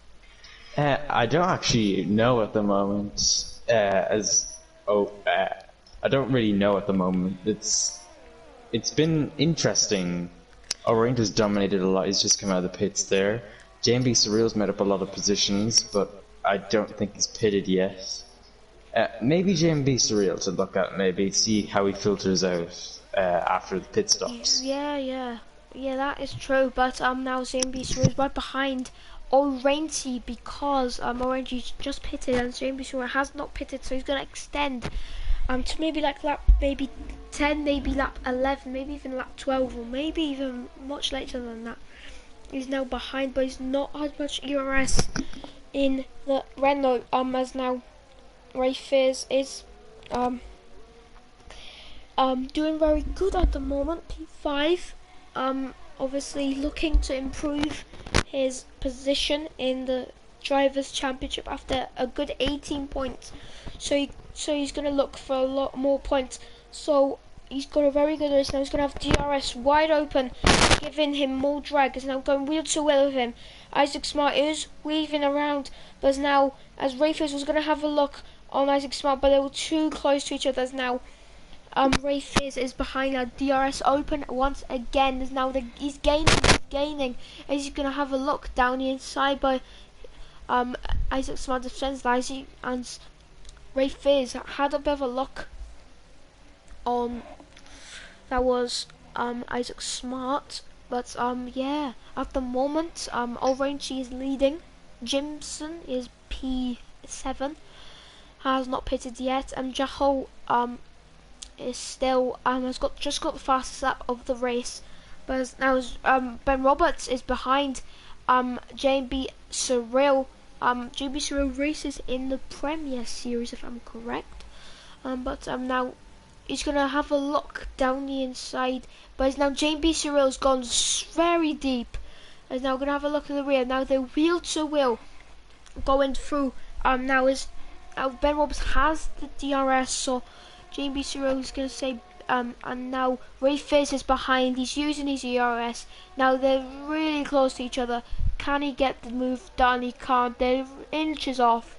I don't actually know at the moment. I don't really know at the moment. It's been interesting. Orange dominated a lot. He's just come out of the pits there. JMB Surreal's made up a lot of positions, but I don't think he's pitted yet. Maybe JMB Surreal to look at. Maybe see how he filters out after the pit stops. Yeah, that is true. But now JMB Surreal is right behind Orangey because Orangey's just pitted and JMB Surreal has not pitted, so he's gonna extend to maybe like lap 10, maybe lap 11, maybe even lap 12, or maybe even much later than that. He's now behind, but he's not had much ERS in the Renault. As now Ray Fizz is doing very good at the moment. P5, obviously looking to improve his position in the Drivers' Championship after a good 18 points. So he's going to look for a lot more points. So he's got a very good race now. He's going to have DRS wide open, giving him more drag. He's now going wheel to wheel with him. Isaac Smart is weaving around, but now as Rayfizz was going to have a look on Isaac Smart, but they were too close to each other. As now Rayfizz is behind a DRS open once again. As now he's gaining. As he's going to have a look down the inside by Isaac Smart defends Isaac, and Rayfizz had a bit of a look on that was Isaac Smart, but yeah, at the moment Orangey is leading. Jimson is P7, has not pitted yet, and Jaho is still has just got the fastest lap of the race, but now Ben Roberts is behind JB Surreal. JB Surreal races in the Premier Series, if I'm correct. But now he's gonna have a look down the inside. But it's now JB Surreal's gone very deep. Is now gonna have a look at the rear. Now they're wheel to wheel going through. Now is Ben Roberts has the DRS, so JB Surreal is gonna say. And now Ray Fizz is behind. He's using his ERS. Now they're really close to each other. Can he get the move done? He can't. They're inches off,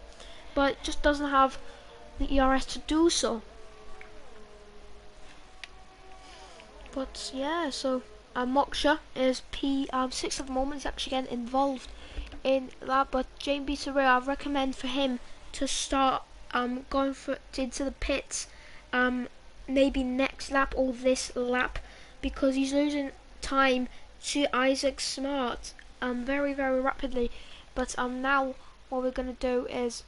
but just doesn't have the ERS to do so. But yeah, so Moksha is P6 at the moment. He's actually getting involved in that. But JB Surreal, I recommend for him to start going into the pits. Maybe next lap or this lap, because he's losing time to Isaac Smart very rapidly. But now what we're gonna do is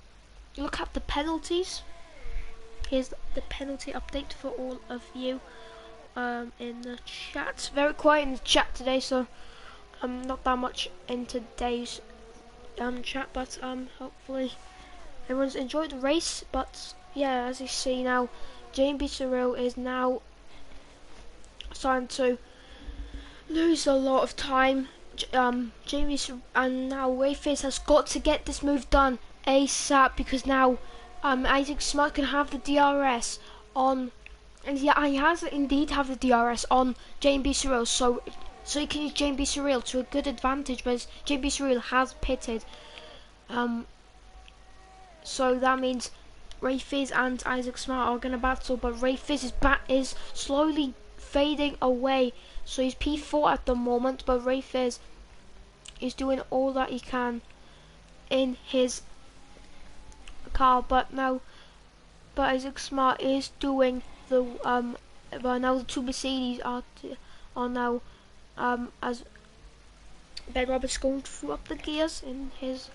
look at the penalties. Here's the penalty update for all of you in the chat. Very quiet in the chat today, so not that much in today's chat, but hopefully everyone's enjoyed the race. But yeah, as you see now, JB Surreal is now starting to lose a lot of time. And now Rayfizz has got to get this move done ASAP, because now Isaac Smart can have the DRS on, and yeah, he has indeed have the DRS on JB Surreal, so he can use JB Surreal to a good advantage, but JB Surreal has pitted. So that means Ray Fizz and Isaac Smart are gonna battle, but Ray Fizz is slowly fading away. So he's P4 at the moment, but Ray Fizz is doing all that he can in his car. But Isaac Smart is doing the but now the two Mercedes are now as Ben Roberts going through up the gears in his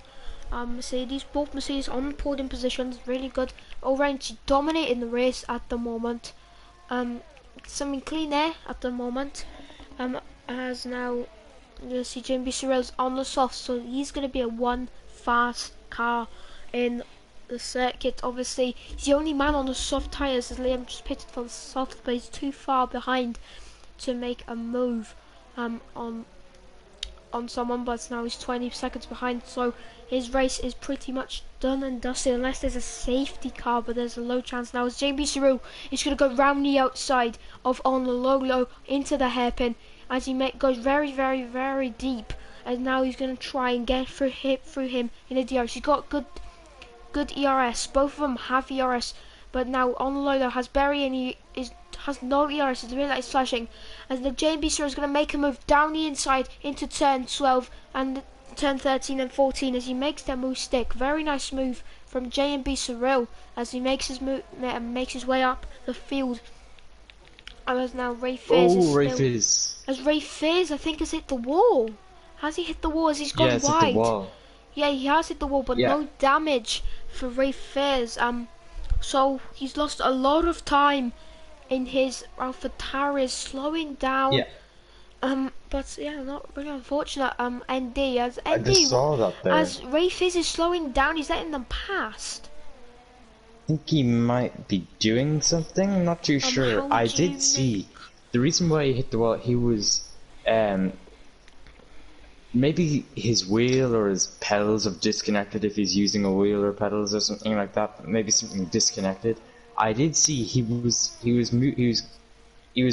Mercedes. Both Mercedes on podium positions, really good. Orange dominating the race at the moment. Something clean air at the moment. As now you see Jamie Sorrell's on the soft, so he's going to be a one fast car in the circuit. Obviously, he's the only man on the soft tyres as Liam just pitted for the soft, but he's too far behind to make a move on someone, but now he's 20 seconds behind, so his race is pretty much done and dusted unless there's a safety car, but there's a low chance now as JB Saru is going to go round the outside of on the low into the hairpin as he goes very deep, and now he's going to try and get through him in the DRS. He's got good ERS, both of them have ERS, but now on the low has Berry and he has no ERS, it's a bit like flashing, as the JB Saru is going to make a move down the inside into turn 12 and turn 13 and 14 as he makes that move stick. Very nice move from JB Saru as he makes his way up the field. And as now Ray Fizz Ray Fizz I think has hit the wall. Has he hit the wall as he's gone it's wide? hit the wall. Yeah, he has hit the wall, but no damage for Ray Fizz. So he's lost a lot of time in his AlphaTauri, slowing down. Yeah. But yeah, not really unfortunate. ND as ND I just saw that there. As Ray Fizz is slowing down, he's letting them past. I think he might be doing something. I'm not too sure. I did see the reason why he hit the wall. He was maybe his wheel or his pedals have disconnected if he's using a wheel or pedals or something like that. Maybe something disconnected. I did see he was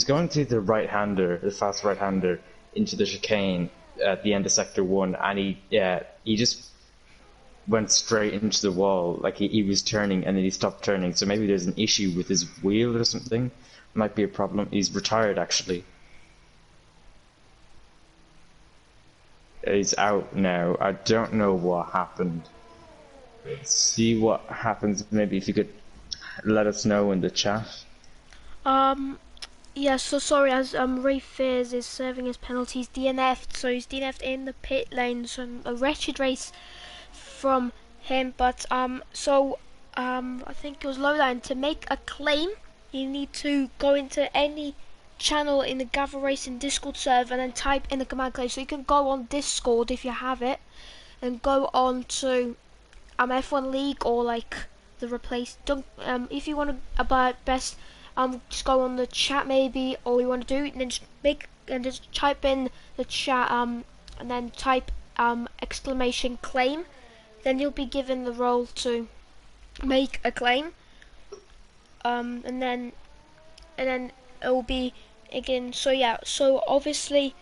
going to the right-hander, the fast right-hander, into the chicane at the end of sector 1, and he just went straight into the wall. Like he was turning and then he stopped turning. So maybe there's an issue with his wheel or something. Might be a problem. He's retired actually. He's out now. I don't know what happened. Let's see what happens. Maybe if you could let us know in the chat. Yeah, so sorry, as Ray Fizz is serving his penalties, DNF'd, so he's DNF'd in the pit lane, so a wretched race from him, but I think it was Lowline. To make a claim, you need to go into any channel in the Gavra Racing Discord server and then type in the command claim. So you can go on Discord if you have it, and go on to F1 League or like the replace. Don't if you want to about best. Just go on the chat maybe, or you want to do, and then just type in the chat, and then type exclamation claim. Then you'll be given the role to make a claim. And then it will be again. So yeah, so obviously,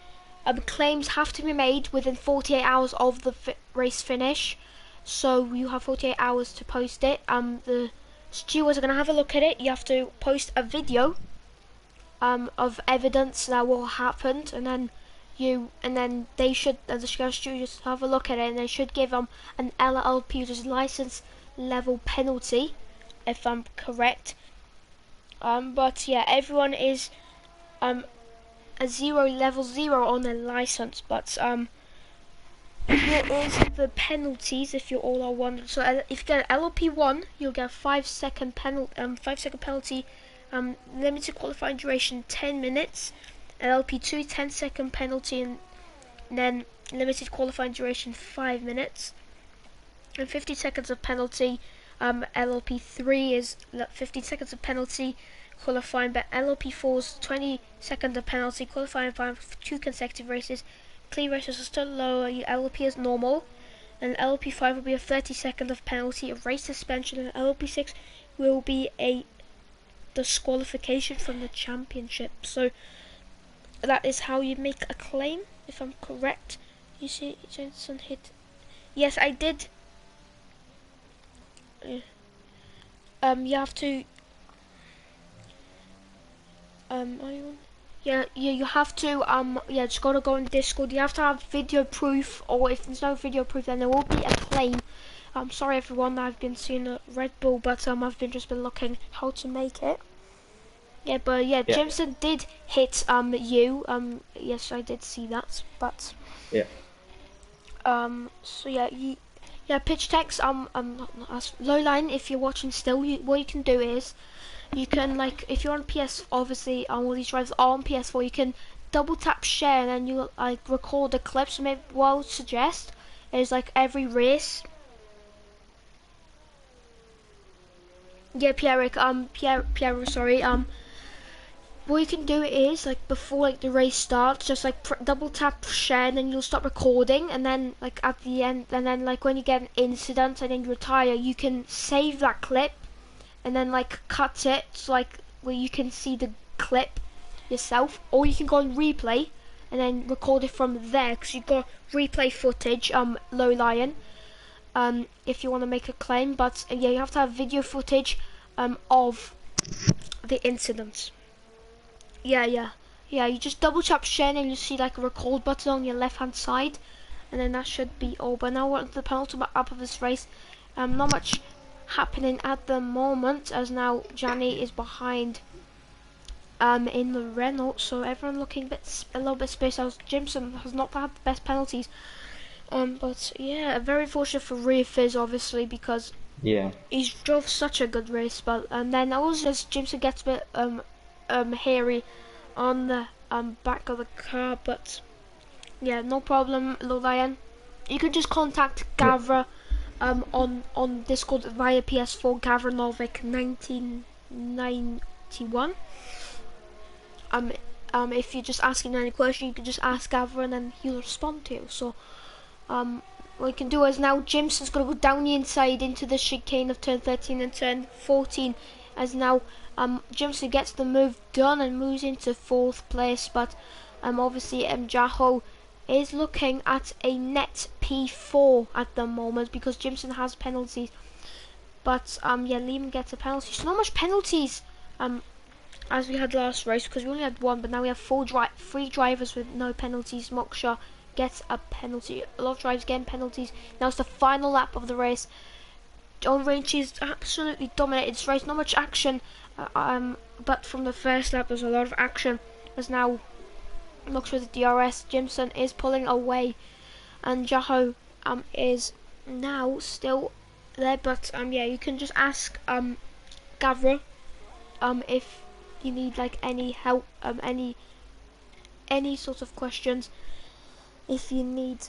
claims have to be made within 48 hours of the race finish. So you have 48 hours to post it. The stewards are going to have a look at it. You have to post a video of evidence that what happened, and then they should, the stewards have a look at it, and they should give them an LLP, which is license level penalty, if I'm correct. But yeah, everyone is a level 0 on their license, but here is the penalties if you all are wondering. So if you get LLP 1, you'll get a 5-second penalty. Limited qualifying duration 10 minutes. LLP 2, 10-second penalty, and then limited qualifying duration 5 minutes. And 50 seconds of penalty. LLP 3 is 15 seconds of penalty qualifying, but LLP 4 is 20 seconds of penalty qualifying for 2 consecutive races. Clean races are still lower. LLP is normal, and LLP 5 will be a 30-second of penalty, a race suspension, and LLP 6 will be a disqualification from the championship. So that is how you make a claim, if I'm correct. You see, Jensen hit. Yes, I did. you have to are you on? Yeah, you have to yeah, just gotta go in Discord. You have to have video proof, or if there's no video proof, then there will be a claim. I'm sorry everyone, I've been seeing a Red Bull, but I've just been looking how to make it. Yeah, but yeah, Yeah, Jimson did hit you. Yes, I did see that, but yeah, so yeah, yeah, pitch text. Not low line. If you're watching still, what you can do is you can, like, if you're on PS, obviously all these drives are on PS4. You can double tap share and then you like record a clip. So maybe what I would suggest is like every race. Yeah, Pierre, sorry. What you can do is like before like the race starts, just like double tap share, and then you'll stop recording, and then like at the end, and then like when you get an incident and then you retire, you can save that clip, and then like cut it so like where you can see the clip yourself, or you can go on replay and then record it from there, because you've got replay footage, low lion, if you want to make a claim. But yeah, you have to have video footage of the incidents. Yeah, you just double tap share and you see like a record button on your left hand side, and then that should be all. But now we're at the penultimate lap of this race. Not much happening at the moment, as now Gianni is behind in the Renault, so everyone looking a little bit spaced out. Jimson has not had the best penalties, but yeah, very fortunate for Rear Fizz obviously, because yeah. he's drove such a good race. But and then also as Jimson gets a bit hairy on the back of the car, but yeah, no problem, Lil Lion. You can just contact Yeah. Gavra on Discord via PS4, Gavra Novik 1991. If you're just asking any question, you can just ask Gavra and then he'll respond to you. So what you can do is now Jimson's going to go down the inside into the chicane of turn 13 and turn 14, as now Jimson gets the move done and moves into 4th place. But obviously Jaho is looking at a net P4 at the moment because Jimson has penalties. But yeah, Lehman gets a penalty. So not much penalties as we had last race, because we only had one, but now we have three drivers with no penalties. Moksha gets a penalty. A lot of drivers getting penalties. Now it's the final lap of the race. John Range's absolutely dominated this race. Not much action, but from the first lap there's a lot of action. As now Moksha with the DRS, Jimson is pulling away, and Jaho is now still there. But yeah, you can just ask Gavra if you need like any help, any sort of questions. If you need,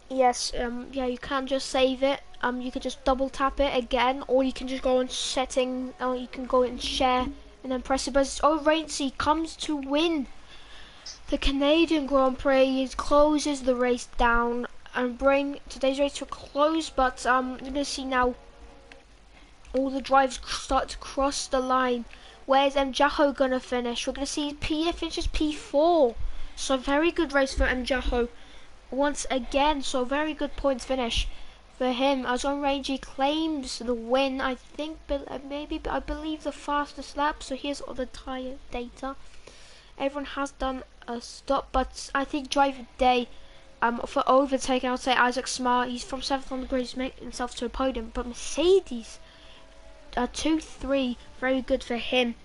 yes, yeah, you can just save it. You can just double tap it again, or you can just go in setting, or you can go and share and then press it. But Rainsy comes to win the Canadian Grand Prix. He closes the race down and bring today's race to a close. But you're gonna see now all the drivers start to cross the line. Where's Jaho gonna finish? We're gonna see P finishes P4. So very good race for Jaho once again. So very good points finish for him, as Rangy claims the win. I think, I believe the fastest lap. So here's all the tyre data. Everyone has done a stop, but I think drive of day for overtaking, I would say Isaac Smart. He's from 7th on the grid, he's making himself to a podium. But Mercedes 2-3, very good for him.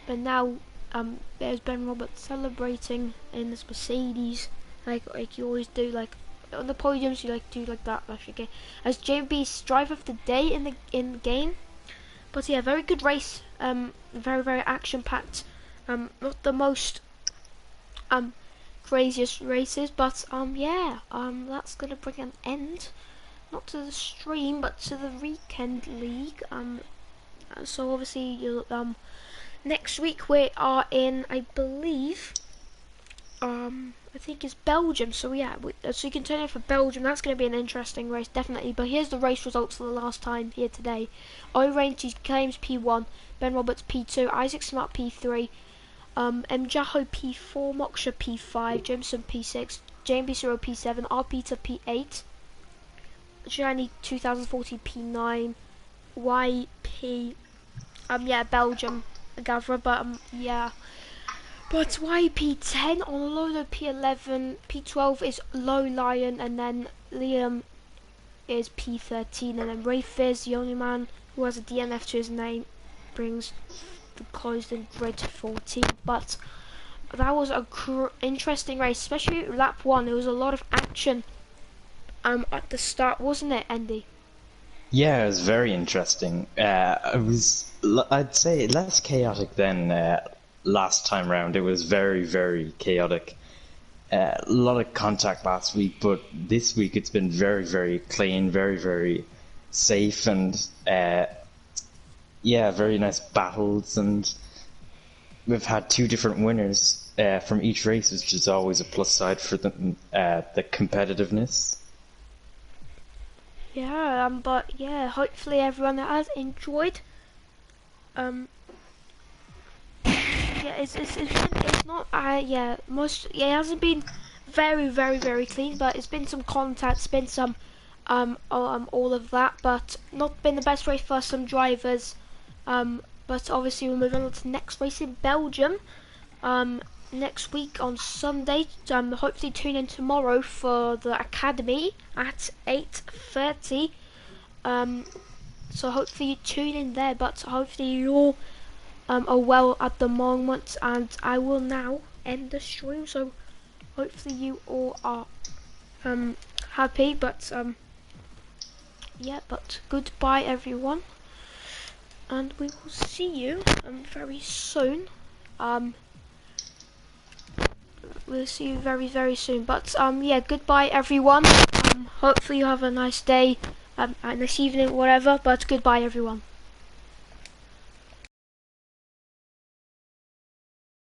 But now there's Ben Roberts celebrating in this Mercedes, like you always do, like on the podiums you like do like that. Okay, as JB's driver of the day in the game. But yeah, very good race. Very action packed. Not the most craziest races, but yeah, that's gonna bring an end, not to the stream but to the weekend league. So obviously you'll next week we are in, I believe, I think it's Belgium. So yeah, so you can turn in for Belgium. That's going to be an interesting race, definitely. But here's the race results for the last time here today. Orange claims P1, Ben Roberts P2, Isaac Smart P3, Jaho P4, Moksha P5, Jameson P6, JMB0 P7, R Peter P8, Gianni 2040 P9, YP. Yeah, Belgium, Gavra, but yeah. But YP10 on Lolo P11, P12 is Low Lion, and then Liam is P13, and then Rafe is the only man who has a DNF to his name, brings the closed in grid 14. But that was a interesting race, especially lap 1. There was a lot of action at the start, wasn't it, Andy? Yeah, it was very interesting. I'd say, less chaotic than last time round. It was very, very chaotic. A lot of contact last week, but this week it's been very, very clean, very, very safe, and yeah, very nice battles. And we've had two different winners from each race, which is always a plus side for the competitiveness. Yeah, but yeah, hopefully everyone has enjoyed. Um, yeah, it's not. Yeah, it hasn't been very, very, very clean, but it's been some contact, it's been some, all of that, but not been the best race for some drivers. But obviously we're moving on to the next race in Belgium. Next week on Sunday. Hopefully tune in tomorrow for the academy at 8:30. So hopefully you tune in there, but hopefully you all are well at the moment, and I will now end the stream. So hopefully you all are happy, but yeah, but goodbye everyone, and we will see you very soon. We'll see you very, very soon. But yeah, goodbye everyone. Hopefully you have a nice day, a nice evening, whatever. But goodbye everyone.